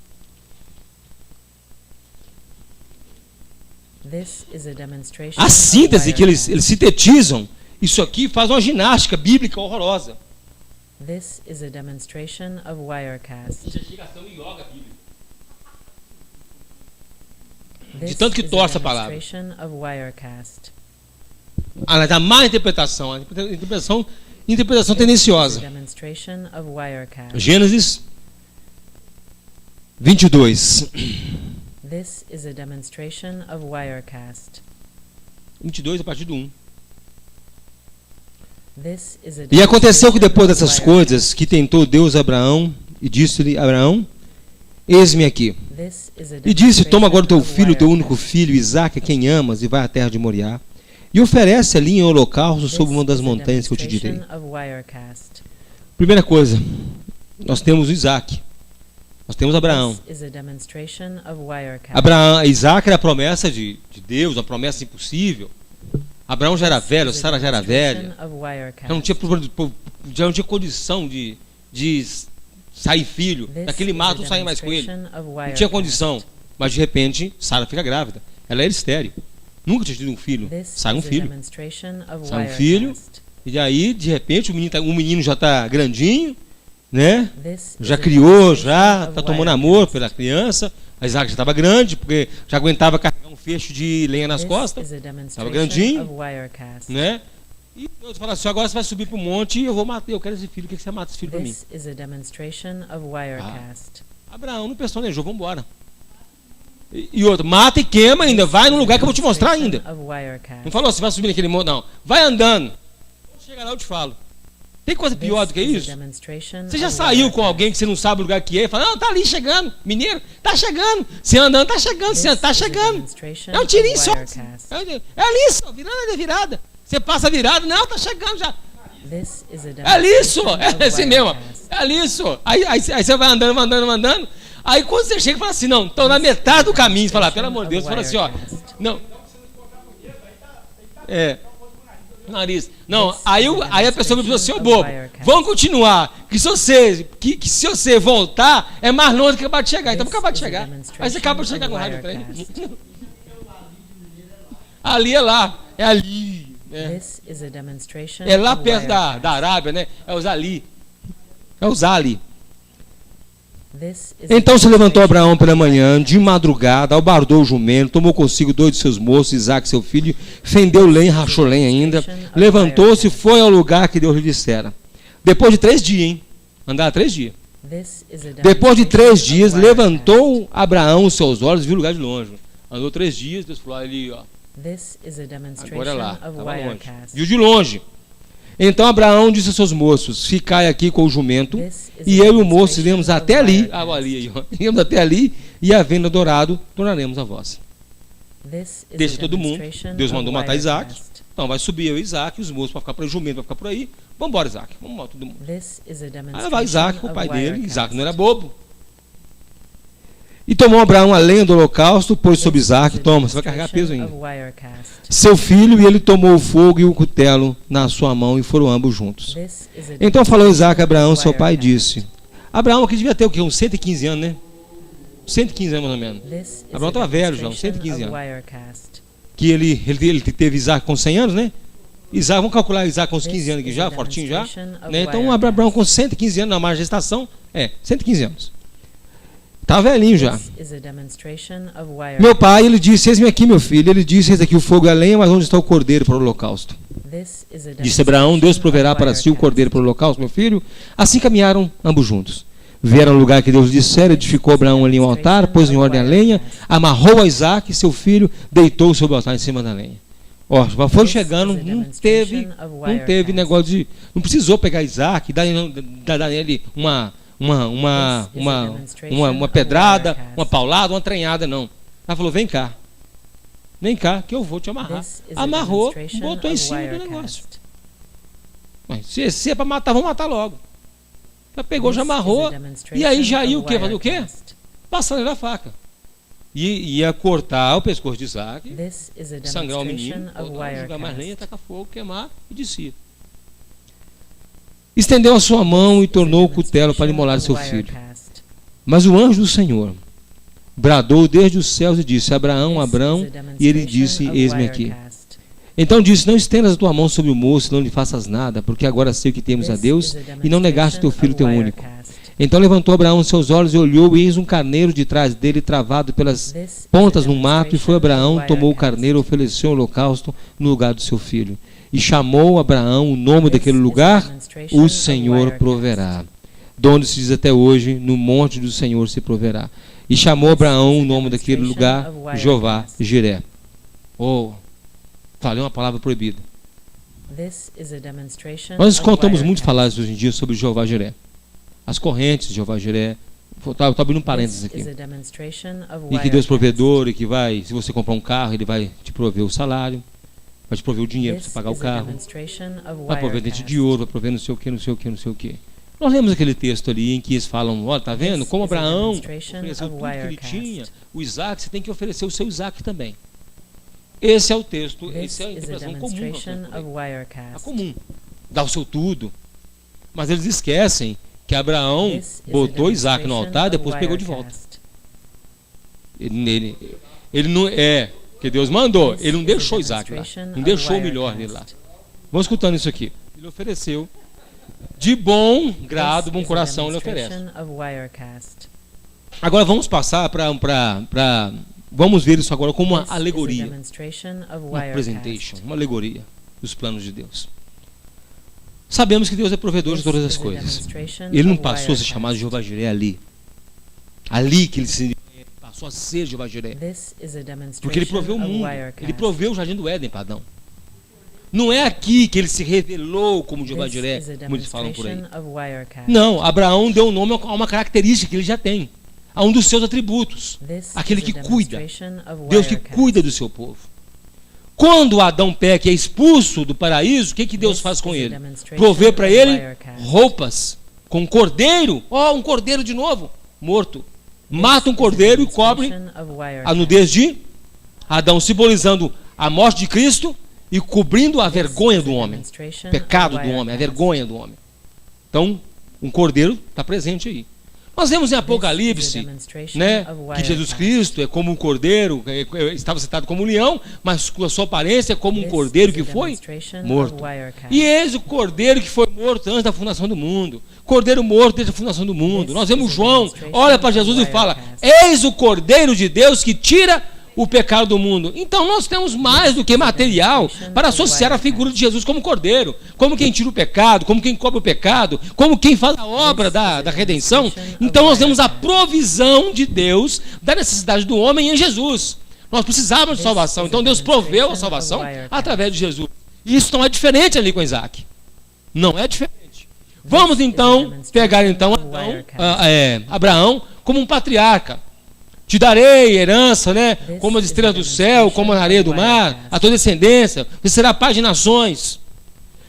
This is a demonstration A síntese of que eles Wirecast. sintetizam, isso aqui faz uma ginástica bíblica horrorosa. This is a demonstration of Wirecast. De tanto que This is torce a a palavra. demonstration of Wirecast. A má interpretação, interpretação tendenciosa. Demonstration of Wirecast. Gênesis 22. This is a demonstration of Wirecast. 22 a partir do 1. This is a E aconteceu que demonstration depois of dessas Wirecast. coisas, que tentou Deus a Abraão, e disse-lhe, Abraão, eis-me aqui. This is a E disse, toma agora o teu demonstration filho, of teu único Wirecast. filho, Isaque, a quem amas, e vai à terra de Moriá, e oferece ali em holocausto This sobre uma das is a montanhas que eu te direi. demonstration of Wirecast. Primeira coisa, nós temos o Isaque, nós temos Abraão. This is a demonstration of Wirecast. Isaac era a promessa de Deus, uma promessa impossível. Abraão já era velho, This is a Sara já era velha, demonstration of Wirecast. já não tinha condição de sair filho. This Daquele is mato a não sair mais com ele. demonstration of Não Wirecast. tinha condição. Mas de repente, Sara fica grávida. Ela era estéril. Nunca tinha tido um filho. This Sai um is a filho. demonstration of Sai um filho. Wirecast. E aí, de repente, o menino já está grandinho, né? This Já is a criou, demonstration já of está tomando Wirecast. amor pela criança. A Isaac já estava grande, porque já aguentava carregar um feixe de lenha nas This costas, is a demonstration grandinho, of Wirecast. né? E Deus fala assim, agora você vai subir para o monte e eu vou matar, eu quero esse filho, o que você mata esse filho para mim? This is a demonstration of Wirecast. Abraão não personejou, vamos embora. E outro, mata e queima ainda, vai num lugar que eu vou te mostrar ainda. Of Wirecast. Não falou assim, vai subir naquele monte, não. Vai andando. Quando chegar lá eu te falo. Tem coisa pior do que This is isso? a demonstration Você já of saiu com Wirecast. alguém que você não sabe o lugar que é e fala, não, tá ali chegando, mineiro, tá chegando. Você andando, tá chegando, This você tá is a chegando. demonstration É um tirinho of só. Wirecast. É ali só, virada é virada. Você passa a virada, não, tá chegando já. This is a É ali só, demonstration é of assim mesmo. Wirecast. É ali só. Aí você vai andando. Aí quando você chega e fala assim, não, estão na metade do caminho. Você fala, pelo amor de Deus, você fala assim, ó. Não. Nariz. Não, aí a pessoa me falou assim, ô bobo, vamos continuar. Que se você voltar, é mais longe do que acabar de chegar. Então acabar de chegar. Aí você acaba de chegar no rádio trem. Ali é lá. É ali. This is a demonstration É lá of perto da Wirecast. Arábia, né? É os Ali. É os Ali. This is a Então se levantou demonstration Abraão pela of manhã, Wirecast. de madrugada, albardou o jumento, tomou consigo 2 de seus moços, Isaque seu filho, fendeu lenha, rachou lenha ainda, levantou-se e foi ao lugar que Deus lhe dissera. Depois de 3 dias, hein? Andaram 3 dias. This is a Depois de 3 demonstration dias, of Wirecast. levantou Abraão os seus olhos e viu o lugar de longe. Andou 3 dias, Deus falou ali, ó. This is a Agora é demonstration lá, of estava longe. Wirecast. Viu de longe. Então Abraão disse aos seus moços, ficai aqui com o jumento, This is e a eu e o moço demonstration iremos of até ali, Wirecast. ali, ó. Iremos até ali, e havendo adorado, tornaremos a voz. This is Deixa a todo mundo. demonstration Deus of mandou matar Isaac. Wirecast. Então vai subir eu e Isaac, os moços para ficar por aí, o jumento vai ficar por aí. Vamos embora, Isaac. Vamos embora, todo mundo. This is a Aí demonstration vai Isaac com o of pai dele. Wirecast. Isaac não era bobo. E tomou Abraão a lenha do holocausto, pôs sobre This Isaac. is a Toma, você vai carregar peso demonstration ainda. of Wirecast. Seu filho, e ele tomou o fogo e o cutelo na sua mão, e foram ambos juntos. This is a Então falou Isaac a demonstration Abraão, of seu pai, e Wirecast. disse. Abraão aqui devia ter o quê? Uns 115 anos, né? 115 anos mais ou menos. This is Abraão a estava velho já, uns demonstration 115 of anos. Wirecast. Que ele teve Isaac com 100 anos, né? Isaac, vamos calcular Isaac com uns 15 anos aqui já, fortinho já. Né? Então Abraão com 115 anos na margem de gestação, 115 anos. Tá velhinho já. This is a demonstration of Wirecast. Meu pai, ele disse, eis-me aqui, meu filho. Ele disse, eis aqui o fogo e a lenha, mas onde está o cordeiro para o holocausto? This is a Disse Abraão, Deus proverá para si o cordeiro para o holocausto, meu filho. Assim caminharam ambos juntos. Vieram ao lugar que Deus lhe dissera, edificou Abraão ali um altar, pôs em ordem a lenha, amarrou a Isaac, seu filho, deitou sobre o altar em cima da lenha. Ó, foi chegando, não teve negócio de... Não precisou pegar Isaac e dar nele uma pedrada, uma paulada, uma trenhada, não. Ela falou, vem cá. vem cá que eu vou te amarrar. Amarrou, botou em cima do negócio. Mas se é para matar, vamos matar logo. Já pegou, já amarrou, e aí já ia o quê? Fazer o quê? Passar ele a faca. E ia cortar o pescoço de Isaac, sangrar o menino, jogar mais lenha, tacar fogo, queimar e descia. Estendeu a sua mão e tornou o cutelo para imolar seu filho. Mas o anjo do Senhor bradou desde os céus e disse: Abraão, Abraão, e ele disse: Eis-me aqui. Então disse: Não estendas a tua mão sobre o moço, não lhe faças nada, porque agora sei que temos a Deus, e não negaste teu filho, teu único. Então levantou Abraão seus olhos e olhou, e eis um carneiro de trás dele, travado pelas pontas no mato, e foi Abraão, tomou o carneiro, ofereceu o holocausto no lugar do seu filho. E chamou Abraão o nome daquele lugar: O Senhor proverá. De onde se diz até hoje: No monte do Senhor se proverá. E chamou Abraão o nome daquele lugar: Jeová Jiré. Oh, falei uma palavra proibida. Nós escutamos muito falar hoje em dia sobre Jeová Jiré. As correntes de Jeová Jiré. Estou abrindo um parênteses aqui. E que Deus provedor, e que vai, se você comprar um carro, Ele vai te prover o salário, vai te prover o dinheiro para você pagar o carro, vai prover dente de ouro, vai prover não sei o que, não sei o que, não sei o que. Nós lemos aquele texto ali em que eles falam: olha, tá vendo? Como Abraão ofereceu tudo que ele tinha, o Isaac, você tem que oferecer o seu Isaac também. Esse é o texto, essa é a interpretação comum. É comum, dá o seu tudo. Mas eles esquecem que Abraão botou Isaac no altar e depois pegou de volta. Ele não é que Deus mandou, ele não deixou Isaac lá, não deixou o melhor dele lá. Vamos escutando isso aqui. Ele ofereceu de bom grado, bom coração, ele oferece. Agora vamos passar vamos ver isso agora como uma alegoria, uma presentation, uma alegoria dos planos de Deus. Sabemos que Deus é provedor de todas as coisas. Ele não passou a se chamar de Jeová Jiré ali que ele passou a ser Jeová Jiré, porque ele proveu o mundo, ele proveu o jardim do Éden para Adão. Não é aqui que ele se revelou como Jeová Jiré, como eles falam por aí. Não, Abraão deu nome a uma característica que ele já tem, a um dos seus atributos, aquele que cuida, Deus que cuida do seu povo. Quando Adão peca e é expulso do paraíso, o que Deus faz com ele? Provê para ele roupas com um cordeiro, um cordeiro de novo, morto. Mata um cordeiro e cobre a nudez de Adão, simbolizando a morte de Cristo e cobrindo a vergonha do homem, o pecado do homem, a vergonha do homem. Então, um cordeiro está presente aí. Nós vemos em Apocalipse, né, que Jesus Cristo é como um cordeiro, estava sentado como um leão, mas com a sua aparência é como um cordeiro que foi morto. E eis o cordeiro que foi morto antes da fundação do mundo. Cordeiro morto desde a fundação do mundo. Nós vemos João, olha para Jesus e fala: eis o cordeiro de Deus que tira o pecado do mundo. Então nós temos mais do que material para associar a figura de Jesus como cordeiro, como quem tira o pecado, como quem cobre o pecado, como quem faz a obra da redenção. Então nós temos a provisão de Deus da necessidade do homem em Jesus. Nós precisávamos de salvação, então Deus proveu a salvação através de Jesus. E isso não é diferente ali com Isaac. Não é diferente. Vamos então pegar Abraão como um patriarca. Te darei herança, né? Como as estrelas do céu, como a areia do mar, a tua descendência, você será pai de nações.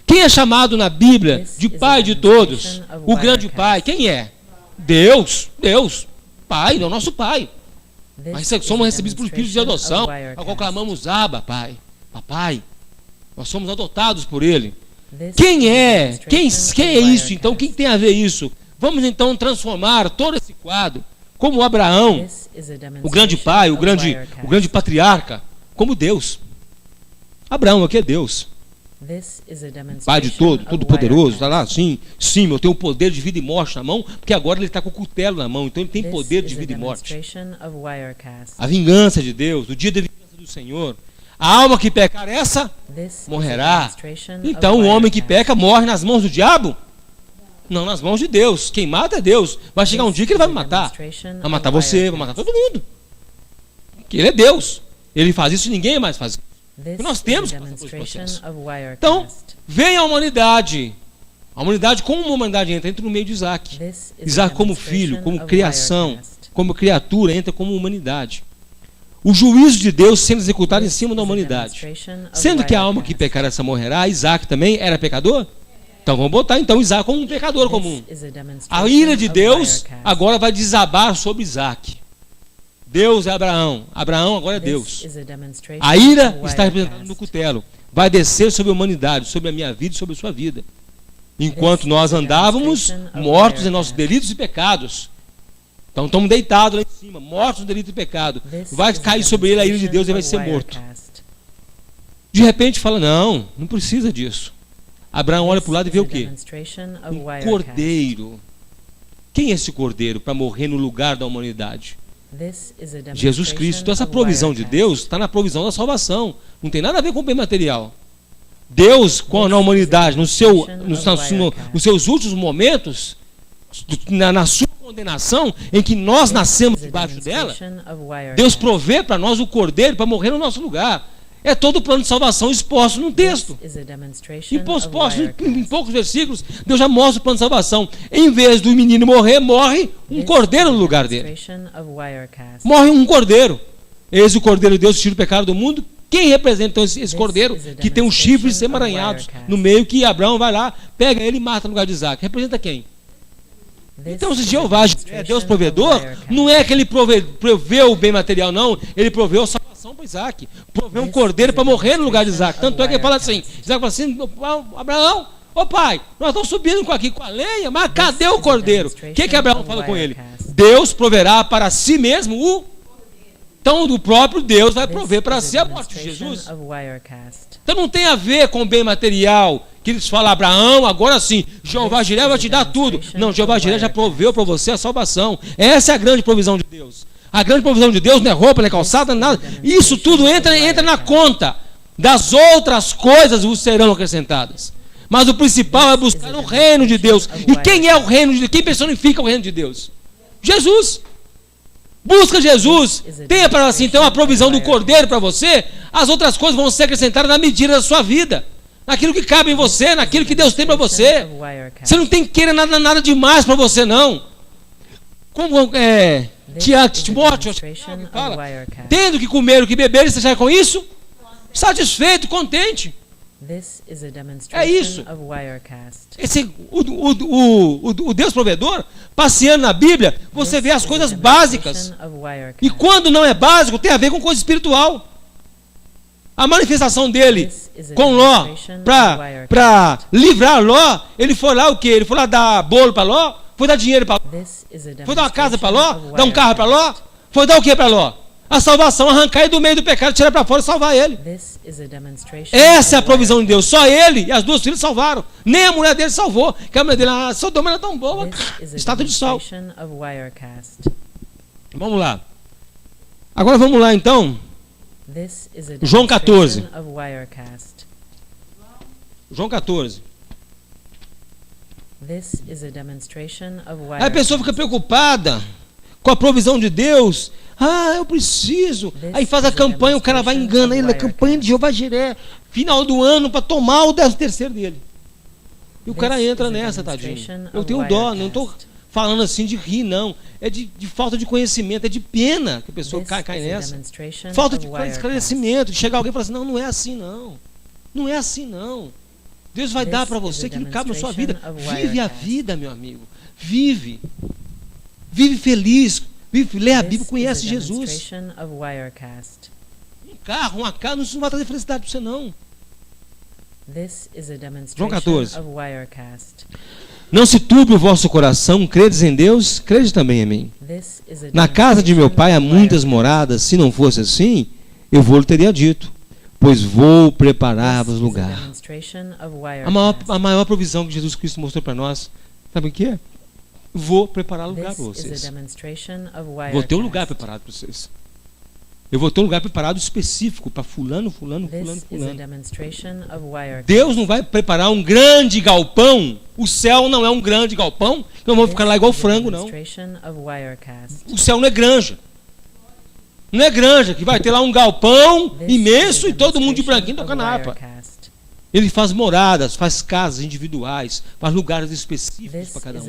Quem é chamado na Bíblia de pai de todos? O grande pai. Quem é? Deus. Deus. Pai, é o nosso pai. Mas somos recebidos por espírito de adoção, ao qual clamamos: Abba, pai, papai. Nós somos adotados por ele. Quem é? Quem é isso então? Quem tem a ver isso? Vamos então transformar todo esse quadro como Abraão, o grande pai, o grande patriarca, como Deus. Abraão aqui é Deus, pai de todo poderoso, está lá, sim, eu tenho o poder de vida e morte na mão, porque agora ele está com o cutelo na mão, então ele tem poder de vida e morte. A vingança de Deus, o dia da vingança do Senhor. A alma que pecar essa, morrerá. Então o homem que peca morre nas mãos do diabo? Não, nas mãos de Deus. Quem mata é Deus. Vai chegar um dia que ele vai me matar. Vai matar você, vai matar todo mundo. Porque ele é Deus. Ele faz isso e ninguém mais faz isso. E nós temos que passar por esse processo. Então, vem a humanidade. A humanidade, como uma humanidade entra no meio de Isaac. Isaac como filho, como criação, como criatura, entra como humanidade. o juízo de Deus sendo executado em cima da humanidade. Sendo que a alma que pecar essa morrerá, Isaac também era pecador? Então vamos botar então Isaac como um pecador comum. A ira de Deus agora vai desabar sobre Isaac. Deus é Abraão, Abraão agora é Deus. A ira está representada no cutelo. Vai descer sobre a humanidade, sobre a minha vida e sobre a sua vida. Enquanto nós andávamos mortos em nossos delitos e pecados. Então estamos deitados lá em cima, mortos no delito e pecado. Vai cair sobre ele a ira de Deus e ele vai ser morto. De repente fala, não precisa disso. Abraão olha para o lado e vê o quê? Um cordeiro. Quem é esse cordeiro para morrer no lugar da humanidade? Jesus Cristo. Então essa provisão de Deus está na provisão da salvação. Não tem nada a ver com o bem material. Deus, na humanidade, nos seus últimos momentos, na sua condenação, em que nós nascemos debaixo dela, Deus provê para nós o cordeiro para morrer no nosso lugar. É todo o plano de salvação exposto num texto. Em poucos versículos, Deus já mostra o plano de salvação. Em vez do menino morrer, morre um cordeiro no lugar dele. Morre um cordeiro. Eis o cordeiro de Deus que tira o pecado do mundo. Quem representa então esse cordeiro que tem os chifres emaranhados no meio, que Abraão vai lá, pega ele e mata no lugar de Isaac? Representa quem? Então, se Jeová é Deus provedor, não é que ele proveu o bem material, não. Ele proveu a salvação para Isaac. Proveu um cordeiro para morrer no lugar de Isaac. Tanto é que ele fala assim, Isaac fala assim, Abraão, ô pai, nós estamos subindo aqui com a lenha, mas cadê o cordeiro? O que Abraão fala com ele? Deus proverá para si mesmo o... Então, o próprio Deus vai prover para si a morte de Jesus. Então, não tem a ver com o bem material, que eles falam, Abraão, agora sim, Jeová Jiré vai te dar tudo. Não, Jeová Jiré já proveu para você a salvação. Essa é a grande provisão de Deus. A grande provisão de Deus não é roupa, não é calçada, nada. Isso tudo entra na conta. Das outras coisas vos serão acrescentadas. Mas o principal é buscar o reino de Deus. E quem é o reino de Deus? Quem personifica o reino de Deus? Jesus. Busca Jesus, tenha para assim então a provisão do cordeiro para você, as outras coisas vão ser acrescentadas na medida da sua vida, naquilo que cabe em você, naquilo que Deus tem para você. Você não tem que querer nada demais para você, não. Como Timóteo fala, tendo que comer o que beber, você sai com isso? Satisfeito, contente. É isso. O Deus provedor, passeando na Bíblia, você vê as coisas básicas. E quando não é básico, tem a ver com coisa espiritual. A manifestação dele com Ló, para livrar Ló, ele foi lá o quê? Ele foi lá dar bolo para Ló? Foi dar dinheiro para Ló? Foi dar uma casa para Ló? Dar um carro para Ló? Foi dar o que para Ló? A salvação, arrancar ele do meio do pecado, tirar para fora e salvar ele. Essa é a provisão de Deus. Só ele e as duas filhas salvaram. Nem a mulher dele salvou. Que a mulher dele, Sodoma era tão boa. Estátua de sal. Vamos lá. Agora vamos lá então. João 14. João 14. Aí a pessoa fica preocupada com a provisão de Deus. Eu preciso. Aí faz a campanha, o cara vai engana ele, a campanha de Jeová Jiré, final do ano, para tomar o 13º dele. E o cara entra nessa, tadinho. Eu tenho dó, não estou falando assim de rir, não. É de falta de conhecimento, é de pena que a pessoa cai nessa. Falta de esclarecimento, de chegar alguém e falar assim, não é assim não. Não é assim não. Deus vai dar para você aquilo que cabe na sua vida. Vive a vida, meu amigo. Vive. Vive feliz. Lê a Bíblia, conhece Jesus. Um carro, uma casa, isso não vai trazer felicidade para você, não. João 14. Não se turbe o vosso coração, credes em Deus, crede também em mim. Na casa de meu pai há muitas moradas, se não fosse assim, eu vou-lhe teria dito, pois vou preparar-vos lugar. A maior provisão que Jesus Cristo mostrou para nós, sabe o que é? Vou preparar lugar para vocês. Vou ter um lugar preparado para vocês. Eu vou ter um lugar preparado específico para fulano. Deus não vai preparar um grande galpão. O céu não é um grande galpão. Não vamos ficar lá igual frango, não. O céu não é granja. Não é granja que vai ter lá um galpão imenso e todo mundo de branquinho tocando harpa. Ele faz moradas, faz casas individuais, faz lugares específicos para cada um.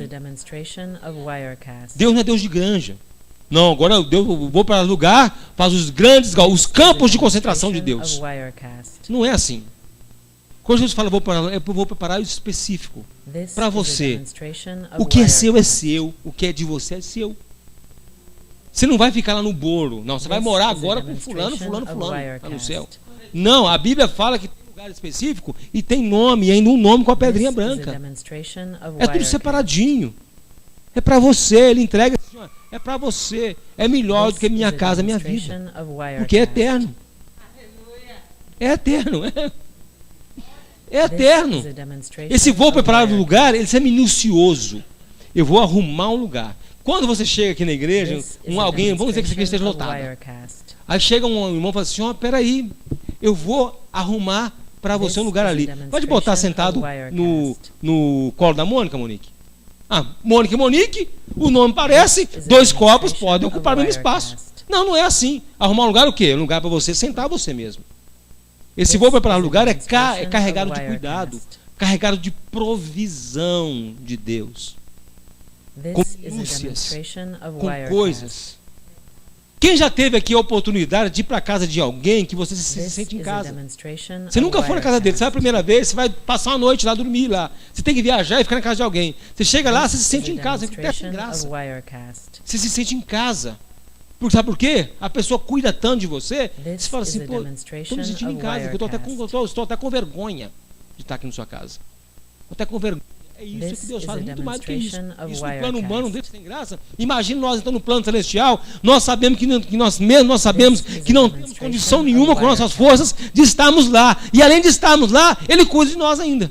Deus não é Deus de granja. Não, agora Deus, eu vou para lugar, para os grandes, os campos de concentração de Deus. Não é assim. Quando Jesus fala, eu vou preparar o específico para você. O que é seu, o que é de você é seu. Você não vai ficar lá no bolo. Não, você vai morar agora com fulano, está no céu. Não, a Bíblia fala que tem lugar específico e tem nome, e ainda um nome com a pedrinha branca. É tudo separadinho. É para você, ele entrega assim, ó, é para você. É melhor do que minha casa, minha vida. Porque é eterno. É eterno. É eterno. Esse vou preparar o lugar, ele é minucioso. Eu vou arrumar um lugar. Quando você chega aqui na igreja, alguém, vamos dizer que essa igreja esteja lotada. Aí chega um irmão e fala assim, ó, peraí, eu vou arrumar para você um lugar ali. Pode botar sentado no colo da Mônica, Monique? Ah, Mônica e Monique, o nome parece, 2 copos podem ocupar o mesmo espaço. Não, não é assim. Arrumar um lugar o quê? Um lugar para você sentar você mesmo. Esse vou preparar o lugar é carregado de cuidado, carregado de provisão de Deus. Com minúcias, com coisas. Quem já teve aqui a oportunidade de ir para a casa de alguém que você se sente em casa? Você nunca foi na casa dele, você vai a primeira vez, você vai passar uma noite lá, dormir lá. Você tem que viajar e ficar na casa de alguém. Você chega lá, você se sente em casa, você tem graça. Você se sente em casa. Sabe por quê? A pessoa cuida tanto de você, você fala assim, pô, estou me sentindo em casa, eu estou até com vergonha de estar aqui na sua casa. Estou até com vergonha. É isso que Deus faz, muito mais do que isso. Isso no plano humano não deixa sem graça. Imagina nós então no plano celestial, nós sabemos que nós mesmos sabemos que não temos condição nenhuma com nossas forças de estarmos lá. E além de estarmos lá, Ele cuida de nós ainda.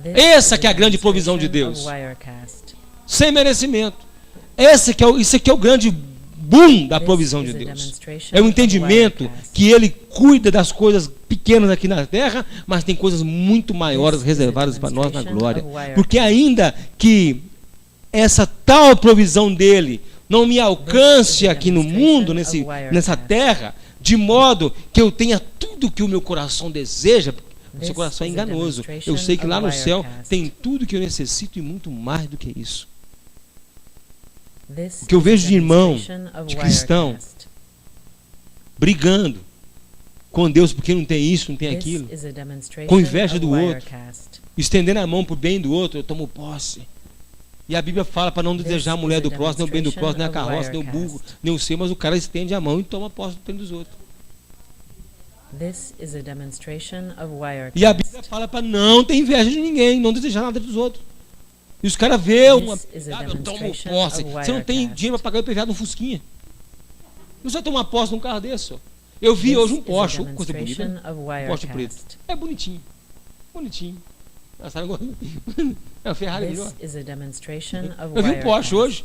Essa que é a grande provisão de Deus. Sem merecimento. Isso aqui é o grande boom da provisão de Deus. É o entendimento que Ele cuida das coisas pequenas aqui na terra, mas tem coisas muito maiores reservadas para nós na glória. Porque ainda que essa tal provisão dele não me alcance aqui no mundo, nessa terra, de modo que eu tenha tudo que o meu coração deseja, o seu coração é enganoso. Eu sei que lá no céu tem tudo que eu necessito e muito mais do que isso. O que eu vejo de irmão, de cristão, brigando com Deus porque não tem isso, não tem aquilo, com inveja do outro, estendendo a mão para o bem do outro, eu tomo posse. E a Bíblia fala para não desejar a mulher do próximo, nem o bem do próximo, nem a carroça, nem o burro, nem o seu, mas o cara estende a mão e toma posse do bem dos outros. E a Bíblia fala para não ter inveja de ninguém, não desejar nada dos outros. E os caras vêem eu tomo posse. Você não tem dinheiro para pagar o IPVA de um Fusquinha. Não precisa tomar posse de um carro desse. Ó. Eu vi hoje um Porsche, coisa bonita, né? Um Porsche preto. É bonitinho. Bonitinho. É um Ferrari melhor. Eu vi um Porsche hoje.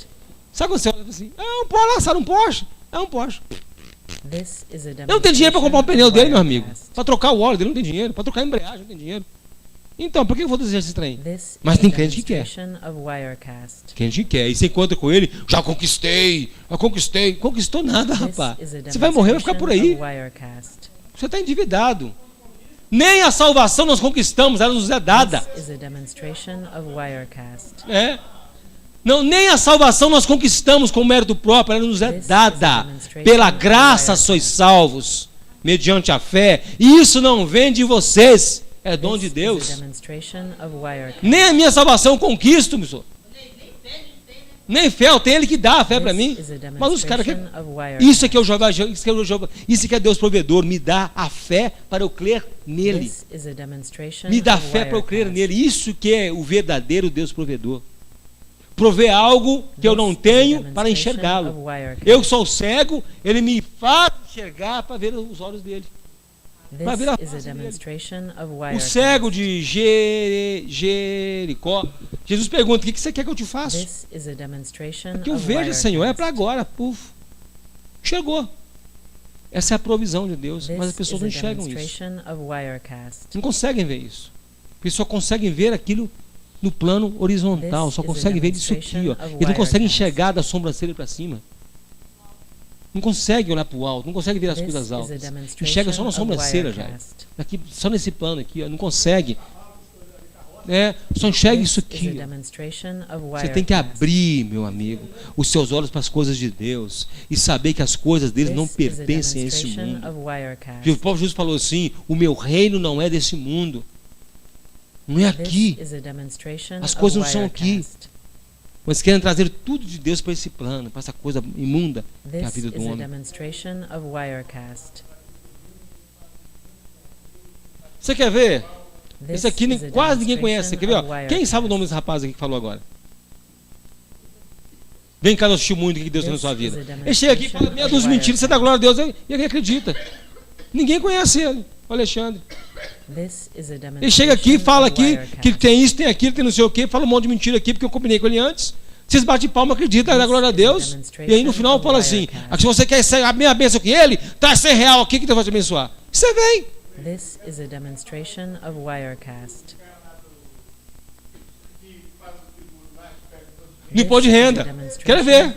Sabe quando você olha assim? É um Porsche, lançaram um Porsche? É um Porsche. Eu não tenho dinheiro para comprar um pneu dele, meu amigo. Para trocar o óleo dele, não tem dinheiro. Para trocar a embreagem, não tem dinheiro. Então, por que eu vou desejar esse trem? Mas tem crente que quer. Crente que quer. E você encontra com ele, já conquistei. Conquistou nada, rapaz. Você vai morrer, vai ficar por aí. Você está endividado. Nem a salvação nós conquistamos, ela nos é dada. É. Não, nem a salvação nós conquistamos com mérito próprio, ela nos é dada. Pela graça sois salvos, mediante a fé. E isso não vem de vocês. É dom de Deus. Nem a minha salvação eu conquisto, meu senhor. Nem fé, eu tenho Ele que dá a fé para mim. Mas os caras querem. Isso é que é o Jeová, isso que é Deus provedor. Me dá a fé para eu crer nele. Me dá a fé para eu crer nele. Isso que é o verdadeiro Deus provedor. Prover algo que eu não tenho para enxergá-lo. Eu sou cego, Ele me faz enxergar para ver os olhos dele. O cego de Jericó, Jesus pergunta: o que você quer que eu te faça? O que eu vejo, Senhor, é para agora. Puf. Chegou. Essa é a provisão de Deus, mas as pessoas não enxergam isso. Não conseguem ver isso. Porque só conseguem ver aquilo no plano horizontal, só conseguem ver isso aqui. Ó. Eles não conseguem enxergar da sobrancelha para cima. Não consegue olhar para o alto, não consegue ver as coisas altas. Enxerga só na sobrancelha já. Aqui, só nesse plano aqui, ó, não consegue. Só enxergue This isso is a aqui. demonstration of Você tem que Wirecast. abrir, meu amigo, os seus olhos para as coisas de Deus e saber que as coisas dele não This is a pertencem a esse demonstration mundo. of Wirecast. E o próprio Jesus falou assim: o meu reino não é desse mundo. Não é aqui. This is a demonstration As of coisas não são aqui. Wirecast. Mas querem trazer tudo de Deus para esse plano, para essa coisa imunda que é a This vida do is a homem. demonstration of Wirecast. Você quer ver? This Esse aqui is a quase ninguém conhece. Você quer ver? demonstration Ó? of Quem sabe o nome Wirecast. desse rapaz aqui que falou agora? Vem cá no testemunho do que Deus fez na sua This is vida. a Ele chega aqui e fala meia dúzia de mentiras, você dá glória a Deus e alguém acredita. Ninguém conhece ele, o Alexandre. This is a Ele chega aqui e fala aqui demonstration que of ele tem isso, tem aquilo, tem não sei o quê, fala um monte de mentira aqui porque eu combinei com ele antes. Vocês batem palma, acreditam, dá glória a Deus. E aí no final fala assim: se você quer a mesma bênção que ele, traz 100 real aqui que Deus vai te abençoar. Você vem. This is a demonstration of Wirecast. No imposto de renda. Quero ver.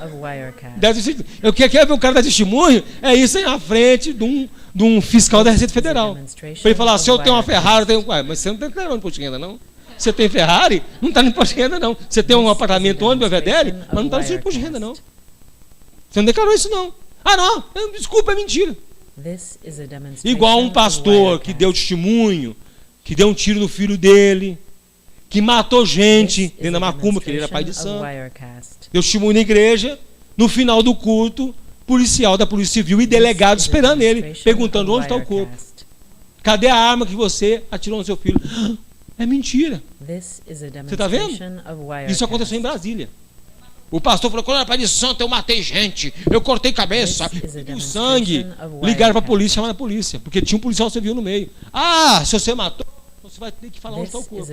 Eu quero ver o cara dar testemunho. É isso aí na frente de um fiscal da Receita Federal. Para ele falar: se eu tenho uma Ferrari, eu tenho. Ué, mas você não tem declarado no imposto de renda, não? Você tem Ferrari? Não está no imposto de renda, não. Você tem um apartamento onde, Belvedere? Mas não está no seu imposto de renda, não. Você não declarou isso, não. Ah, não. Desculpa, é mentira. Igual um pastor que deu testemunho, que deu um tiro no filho dele, que matou gente dentro da macumba, que ele era pai de santo. Deu testemunho na igreja, no final do culto, policial da Polícia Civil e delegado esperando ele, perguntando onde está o corpo. Cadê a arma que você atirou no seu filho? É mentira. Você está vendo? Isso aconteceu em Brasília. O pastor falou: quando eu era pai de santo, eu matei gente, eu cortei cabeça, o sangue. Ligaram para a polícia, chamaram a polícia, porque tinha um policial civil no meio. Ah, se você matou, você vai ter que falar onde está o corpo.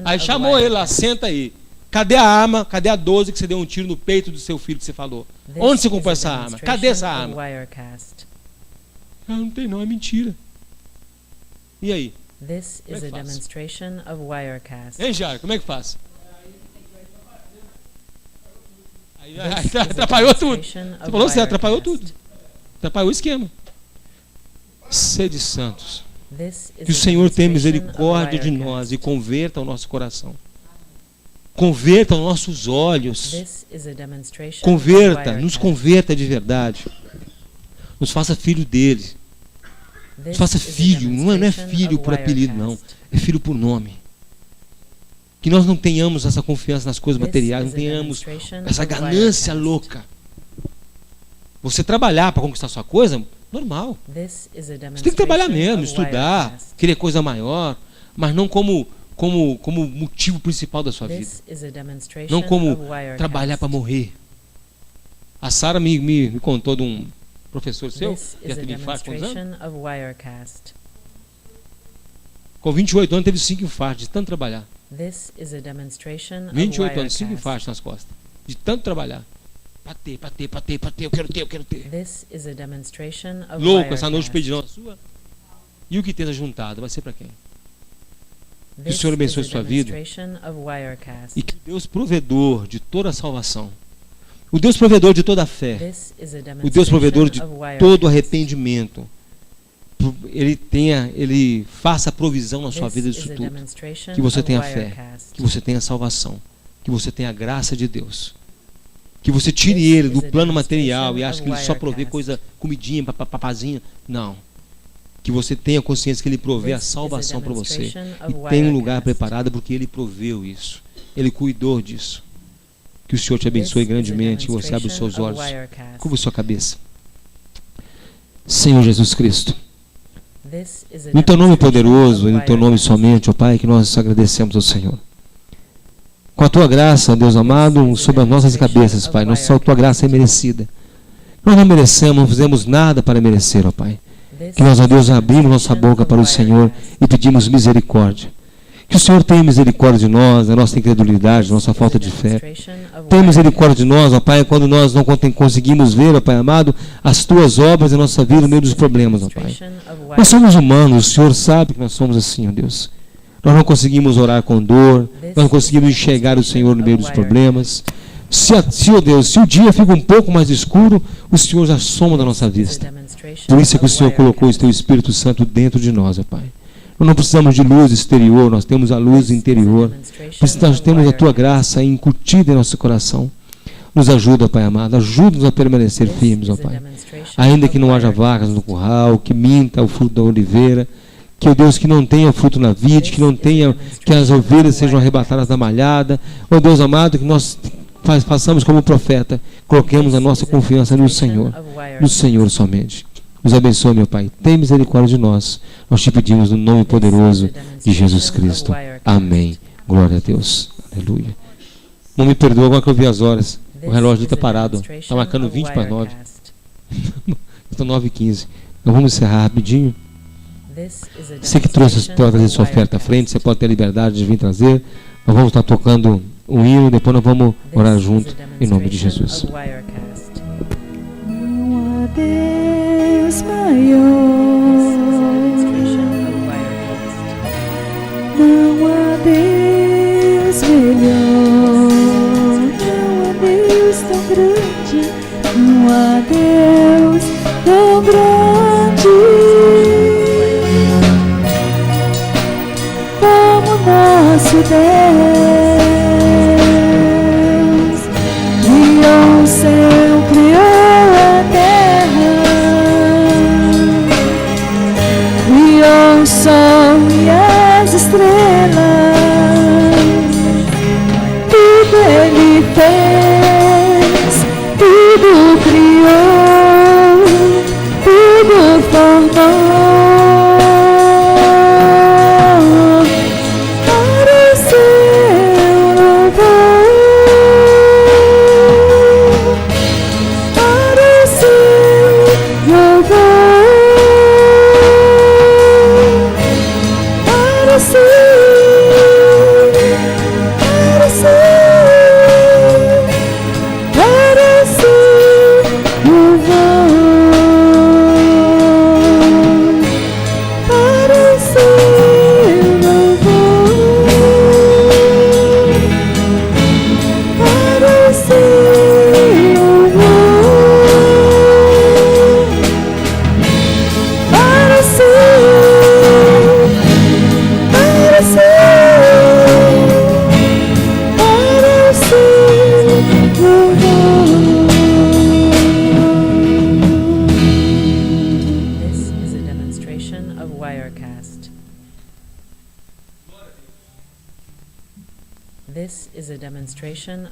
Aí chamou ele lá: senta aí. Cadê a arma? Cadê a 12 que você deu um tiro no peito do seu filho que você falou? Onde você comprou essa arma? Cadê essa arma? Não tem não, é mentira. E aí? This is a demonstration of Wirecast. Hein, Jair? Como é que faz? Aí atrapalhou tudo. Você falou certo, atrapalhou tudo. Atrapalhou o esquema. Sede santos. Que o Senhor tenha misericórdia de nós e converta o nosso coração. Converta os nossos olhos. Converta, nos converta de verdade. Nos faça filho dele. Nos faça filho, não é filho por apelido, não. É filho por nome. Que nós não tenhamos essa confiança nas coisas materiais, não tenhamos essa ganância louca. Você trabalhar para conquistar sua coisa, normal. Você tem que trabalhar mesmo, estudar, querer coisa maior, mas não como motivo principal da sua vida. Não como trabalhar para morrer. A Sara me contou de um professor seu, já teve infarto, quantos anos? Com 28 anos teve 5 infartos, de tanto trabalhar. 28 anos, 5 infartos nas costas, de tanto trabalhar. Pra ter, eu quero ter. Louco, essa noite pedirão a sua. E o que tenha juntado, vai ser para quem? Que o Senhor abençoe a sua vida. E que Deus provedor de toda a salvação, o Deus provedor de toda a fé, o Deus provedor de todo arrependimento, Ele faça a provisão na sua vida disso tudo. Que você tenha fé, que você tenha salvação, que você tenha a graça de Deus. Que você tire ele do plano material e ache que ele só provê coisa, comidinha, papazinha. Não. Que você tenha consciência que ele provê a salvação para você. E tem um lugar preparado porque ele proveu isso. Ele cuidou disso. Que o Senhor te abençoe grandemente. Que você abra os seus olhos. Curva a sua cabeça. Senhor Jesus Cristo. No teu nome poderoso e no teu nome somente, ó Pai, que nós agradecemos ao Senhor. Com a tua graça, Deus amado, sobre as nossas cabeças, Pai. Nossa tua graça é merecida. Nós não merecemos, não fizemos nada para merecer, ó Pai. Que nós, ó Deus, abrimos nossa boca para o Senhor e pedimos misericórdia. Que o Senhor tenha misericórdia de nós, da nossa incredulidade, da nossa falta de fé. Tenha misericórdia de nós, ó Pai, quando nós não conseguimos ver, ó Pai amado, as tuas obras em nossa vida no meio dos problemas, ó Pai. Nós somos humanos, o Senhor sabe que nós somos assim, ó Deus. Nós não conseguimos orar com dor, nós não conseguimos enxergar o Senhor no meio dos problemas. Ó Deus, se o dia fica um pouco mais escuro, o Senhor já soma da nossa vista. Por isso é que o Senhor colocou o teu Espírito Santo dentro de nós, ó Pai. Nós não precisamos de luz exterior, nós temos a luz interior. Nós temos a Tua graça incutida em nosso coração. Nos ajuda, Pai amado, ajuda-nos a permanecer firmes, ó Pai. Ainda que não haja vacas no curral, que minta o fruto da oliveira, que, ó Deus, que não tenha fruto na vide, que as ovelhas sejam arrebatadas da malhada. Ó Deus amado, que nós façamos como profeta, coloquemos a nossa confiança no Senhor somente. Nos abençoe, meu Pai. Tem misericórdia de nós. Nós te pedimos no nome poderoso de Jesus Cristo. Amém. Glória a Deus. Aleluia. Não me perdoa agora que eu vi as horas. O relógio está parado. Está marcando 20 para 9. Estão 9h15. Então vamos encerrar rapidinho. Você que trouxe para trazer sua oferta à frente, você pode ter a liberdade de vir trazer. Nós vamos estar tocando um hino, depois nós vamos orar junto em nome de Jesus. Não há Deus maior, não há Deus melhor, não há Deus tão grande, não há Deus tão grande como nosso Deus. Criou o céu, criou a terra, criou o sol e as estrelas, tudo Ele fez, tudo criou, tudo formou.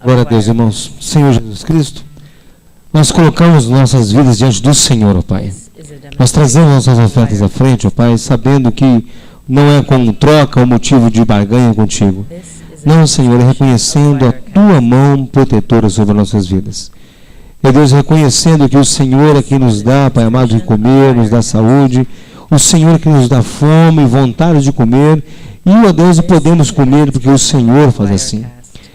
Glória a Deus, irmãos. Senhor Jesus Cristo, nós colocamos nossas vidas diante do Senhor, ó Pai. Nós trazemos nossas ofertas à frente, ó Pai, sabendo que não é com troca ou motivo de barganha contigo. Não, Senhor, é reconhecendo a Tua mão protetora sobre nossas vidas. É Deus, reconhecendo que o Senhor é quem nos dá, Pai amado, de comer, nos dá saúde. O Senhor é quem nos dá fome e vontade de comer. E, ó Deus, podemos comer porque o Senhor faz assim.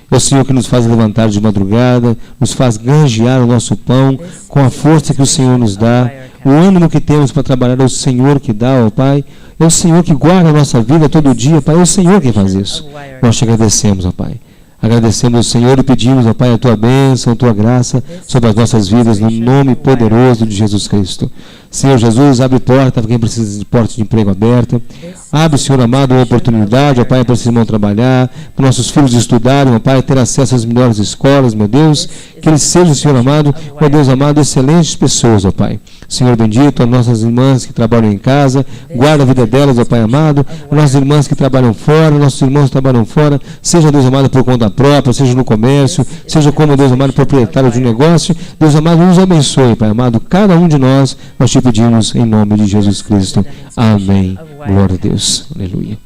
É o Senhor que nos faz levantar de madrugada, nos faz granjear o nosso pão com a força que o Senhor nos dá. O ânimo que temos para trabalhar é o Senhor que dá, ó Pai. É o Senhor que guarda a nossa vida todo dia, Pai. É o Senhor que faz isso. Nós te agradecemos, ó Pai. Agradecemos ao Senhor e pedimos, ó Pai, a Tua bênção, a Tua graça sobre as nossas vidas, no nome poderoso de Jesus Cristo. Senhor Jesus, abre porta para quem precisa de porta de emprego aberta. Abre, Senhor amado, uma oportunidade, ó Pai, para esse irmão trabalhar, para nossos filhos estudarem, ó Pai, ter acesso às melhores escolas, meu Deus. Que eles sejam, Senhor amado, ó Deus amado, excelentes pessoas, ó Pai. Senhor bendito, as nossas irmãs que trabalham em casa, guarda a vida delas, ó Pai amado. As nossas irmãs que trabalham fora, nossos irmãos que trabalham fora, seja, Deus amado, por conta própria, seja no comércio, seja como, Deus amado, proprietário de um negócio. Deus amado, nos abençoe, Pai amado, cada um de nós te pedimos em nome de Jesus Cristo. Amém. Glória a Deus. Aleluia.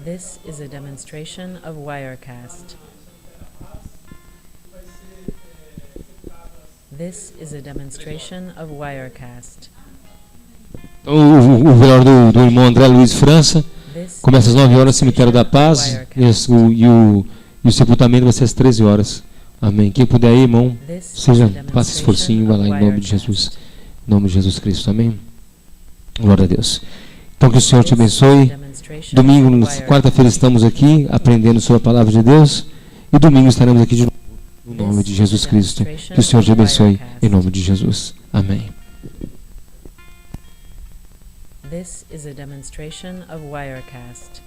This is a demonstration of Wirecast. This is a demonstration of Wirecast. O velório do irmão André Luiz França começa às 9 horas, Cemitério da Paz, e o sepultamento vai ser às 13 horas. Amém. Quem puder ir, irmão, faça esforcinho, vai lá em nome de Jesus. Em nome de Jesus Cristo. Amém. Glória a Deus. Então que o Senhor te abençoe. Domingo, quarta-feira, estamos aqui aprendendo sobre a palavra de Deus. E domingo estaremos aqui de novo. No nome de Jesus Cristo. Que o Senhor te abençoe. Em nome de Jesus. Amém. This is a demonstration of Wirecast.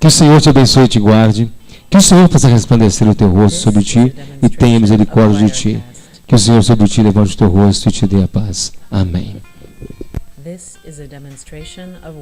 Que o Senhor te abençoe e te guarde. Que o Senhor faça resplandecer o teu rosto sobre ti e tenha misericórdia de ti. Que o Senhor sobre ti levante o teu rosto e te dê a paz. Amém. This is a demonstration of